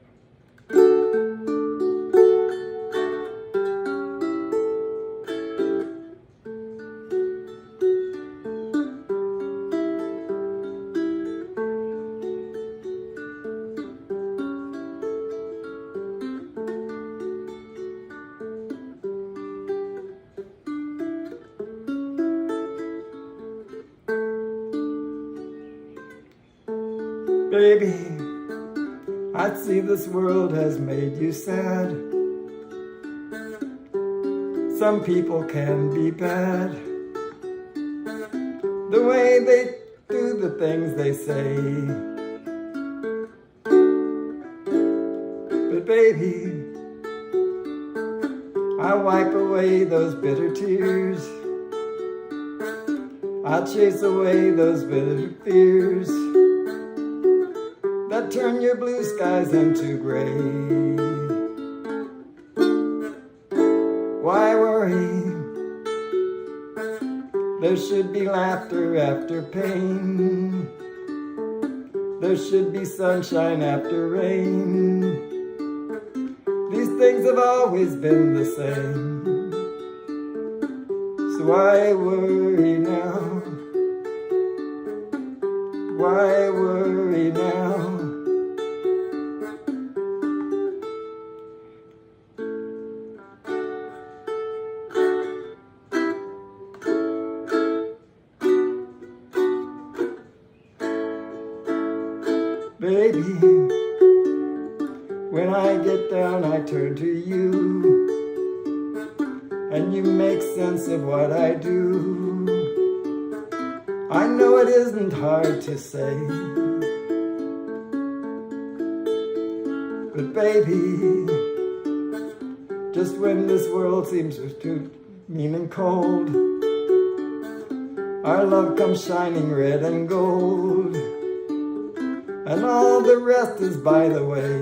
A: Baby, I see this world has made you sad. Some people can be bad. The way they do the things they say. But baby, I wipe away those bitter tears. I'll chase away those bitter fears that turn your blue skies into gray. Why worry? There should be laughter after pain. There should be sunshine after rain. These things have always been the same. So why worry now? Why worry now? Baby, when I get down I turn to you, and you make sense of what I do. I know it isn't hard to say, but baby, just when this world seems too mean and cold, our love comes shining red and gold. And all the rest is by the way.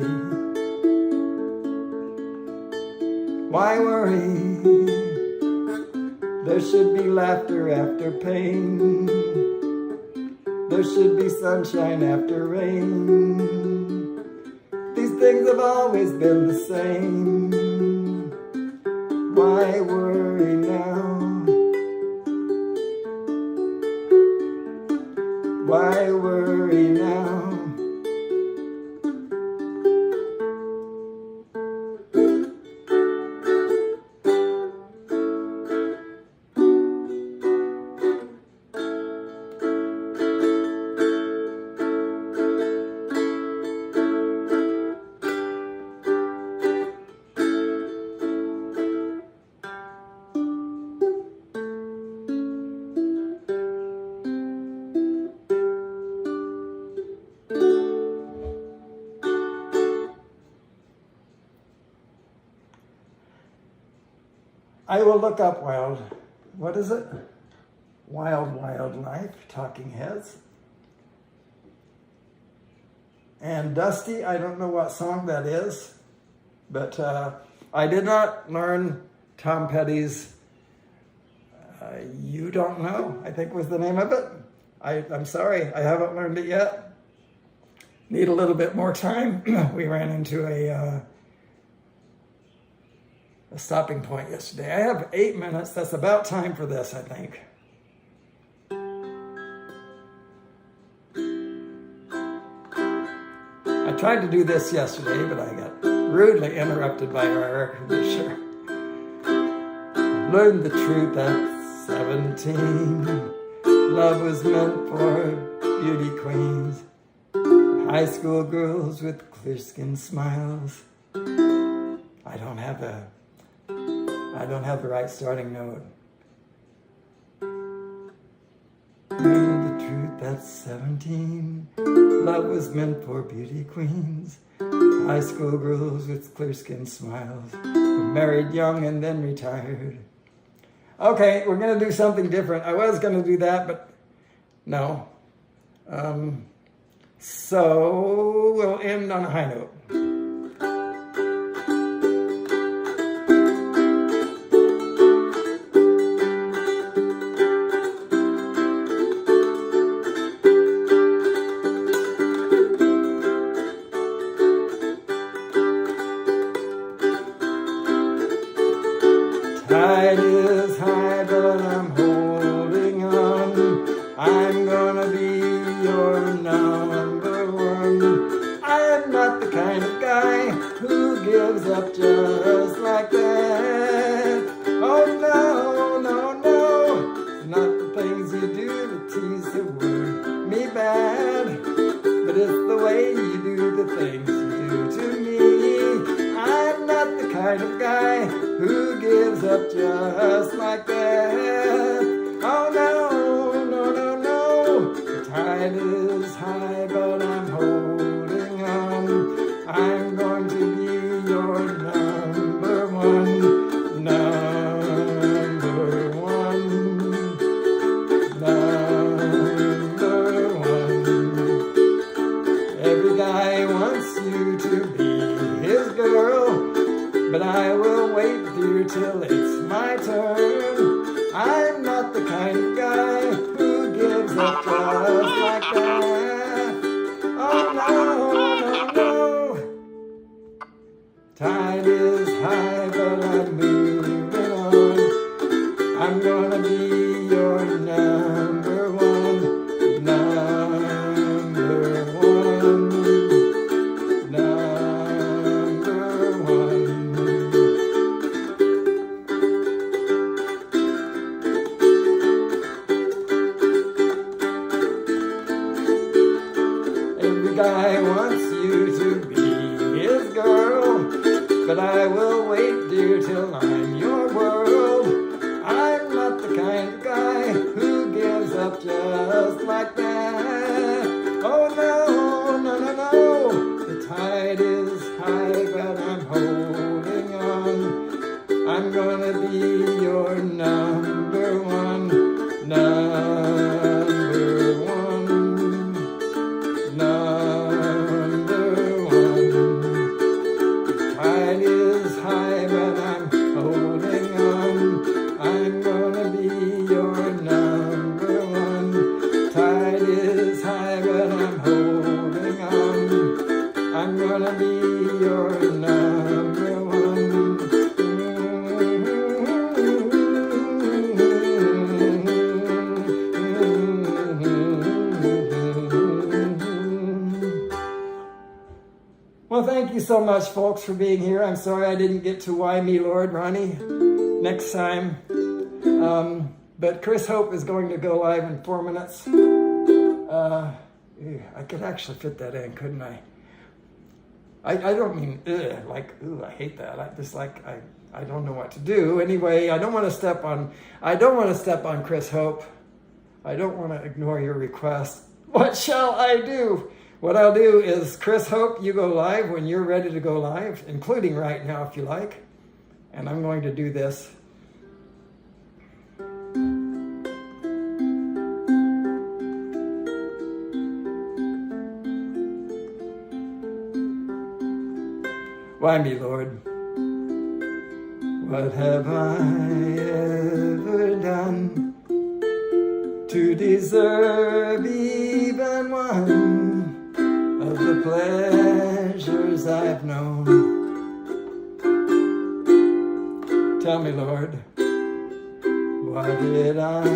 A: Why worry? There should be laughter after pain. There should be sunshine after rain. These things have always been the same. Why worry now? Why worry now? I will look up what is it? Wild Life, Talking Heads. And Dusty, I don't know what song that is, but I did not learn Tom Petty's You Don't Know, I think was the name of it. I'm sorry, I haven't learned it yet. Need a little bit more time. We ran into a stopping point yesterday. I have 8 minutes. That's about time for this, I think. I tried to do this yesterday, but I got rudely interrupted by our air conditioner. Learned the truth at 17. Love was meant for beauty queens, high school girls with clear skin smiles. I don't have the right starting note. Learned the truth at 17. Love was meant for beauty queens, high school girls with clear skin smiles, who married young and then retired. Okay, we're gonna do something different. I was gonna do that, but no. So we'll end on a high note. Tide is high, but I'm holding on. I'm gonna be your number one. I am not the kind of guy who gives up just like that. Oh no, no, no. It's not the things you do that tease the word me bad, but it's the way you do the things you do to me. I'm not the kind of guy who gives up just like that. Oh no, no, no, no. The tide is high, but I'm holding on. I'm going to be your number one. Number one. Number one. Every guy wants you to be his girl, but I will wait till it's my turn. I'm not the kind of guy who gives up just like that. Oh no, no, no. Tide is high, but I'm moving on. I'm gonna be your number one. Number one. Number one. Guy wants you to be his girl, but I will wait, dear, till I'm your world. I'm not the kind of guy who gives up just like that. Oh no, no, no, no. The tide is high, but I'm holding on. I'm gonna be your number one. Number one. Number one. The tide is high, but I'm holding on. Well, thank you so much, folks, for being here. I'm sorry I didn't get to Why Me, Lord, Ronnie, next time. But Chris Hope is going to go live in 4 minutes. I could actually fit that in, couldn't I? I don't mean, like, ooh, I hate that. I don't know what to do. Anyway, I don't want to step on Chris Hope. I don't want to ignore your request. What shall I do? What I'll do is, Chris Hope, you go live when you're ready to go live, including right now if you like. And I'm going to do this. Why me, Lord? What have I ever done to deserve even one of the pleasures I've known? Tell me, Lord, what did I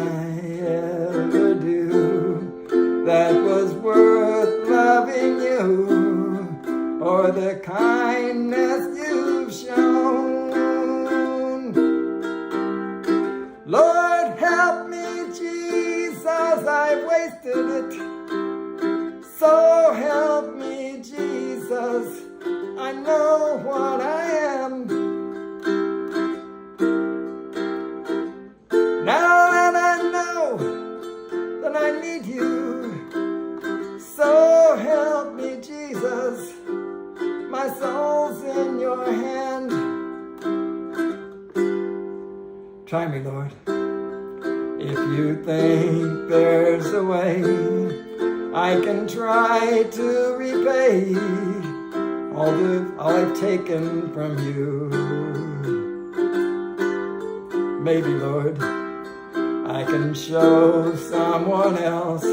A: ever do that was worth loving you? Or the kindness you've shown. Lord, help me, Jesus, I've wasted it. So help me, Jesus, I know what I am. Now that I know that I need you, so help me, Jesus. My soul's in your hand. Try me, Lord. If you think there's a way I can try to repay all I've taken from you, maybe, Lord, I can show someone else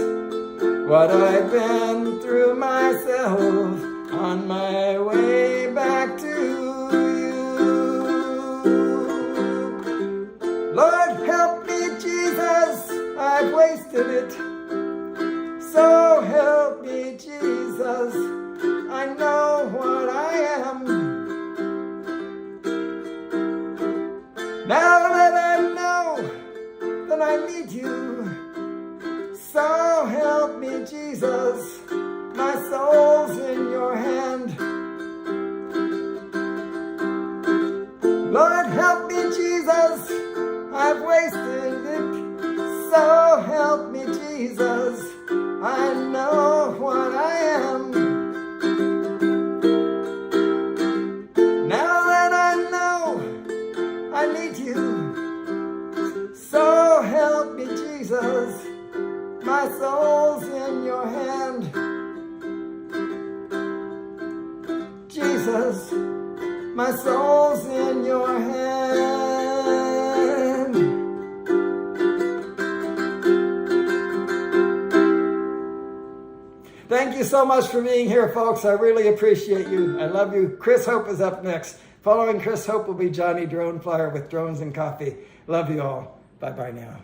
A: what I've been through myself on my way back to you. Lord, help me, Jesus, I've wasted it. So help me, Jesus, I know what I am. Now that I know that I need you, so help me, Jesus, my soul's in your hand. Lord, help me, Jesus, I've wasted it. So help me, Jesus, I know what I am. Now that I know I need you, so help me, Jesus, my soul's in your hand. Jesus, my soul's in your hand. Thank you so much for being here, folks. I really appreciate you. I love you. Chris Hope is up next. Following Chris Hope will be Johnny Drone Flyer with Drones and Coffee. Love you all. Bye-bye now.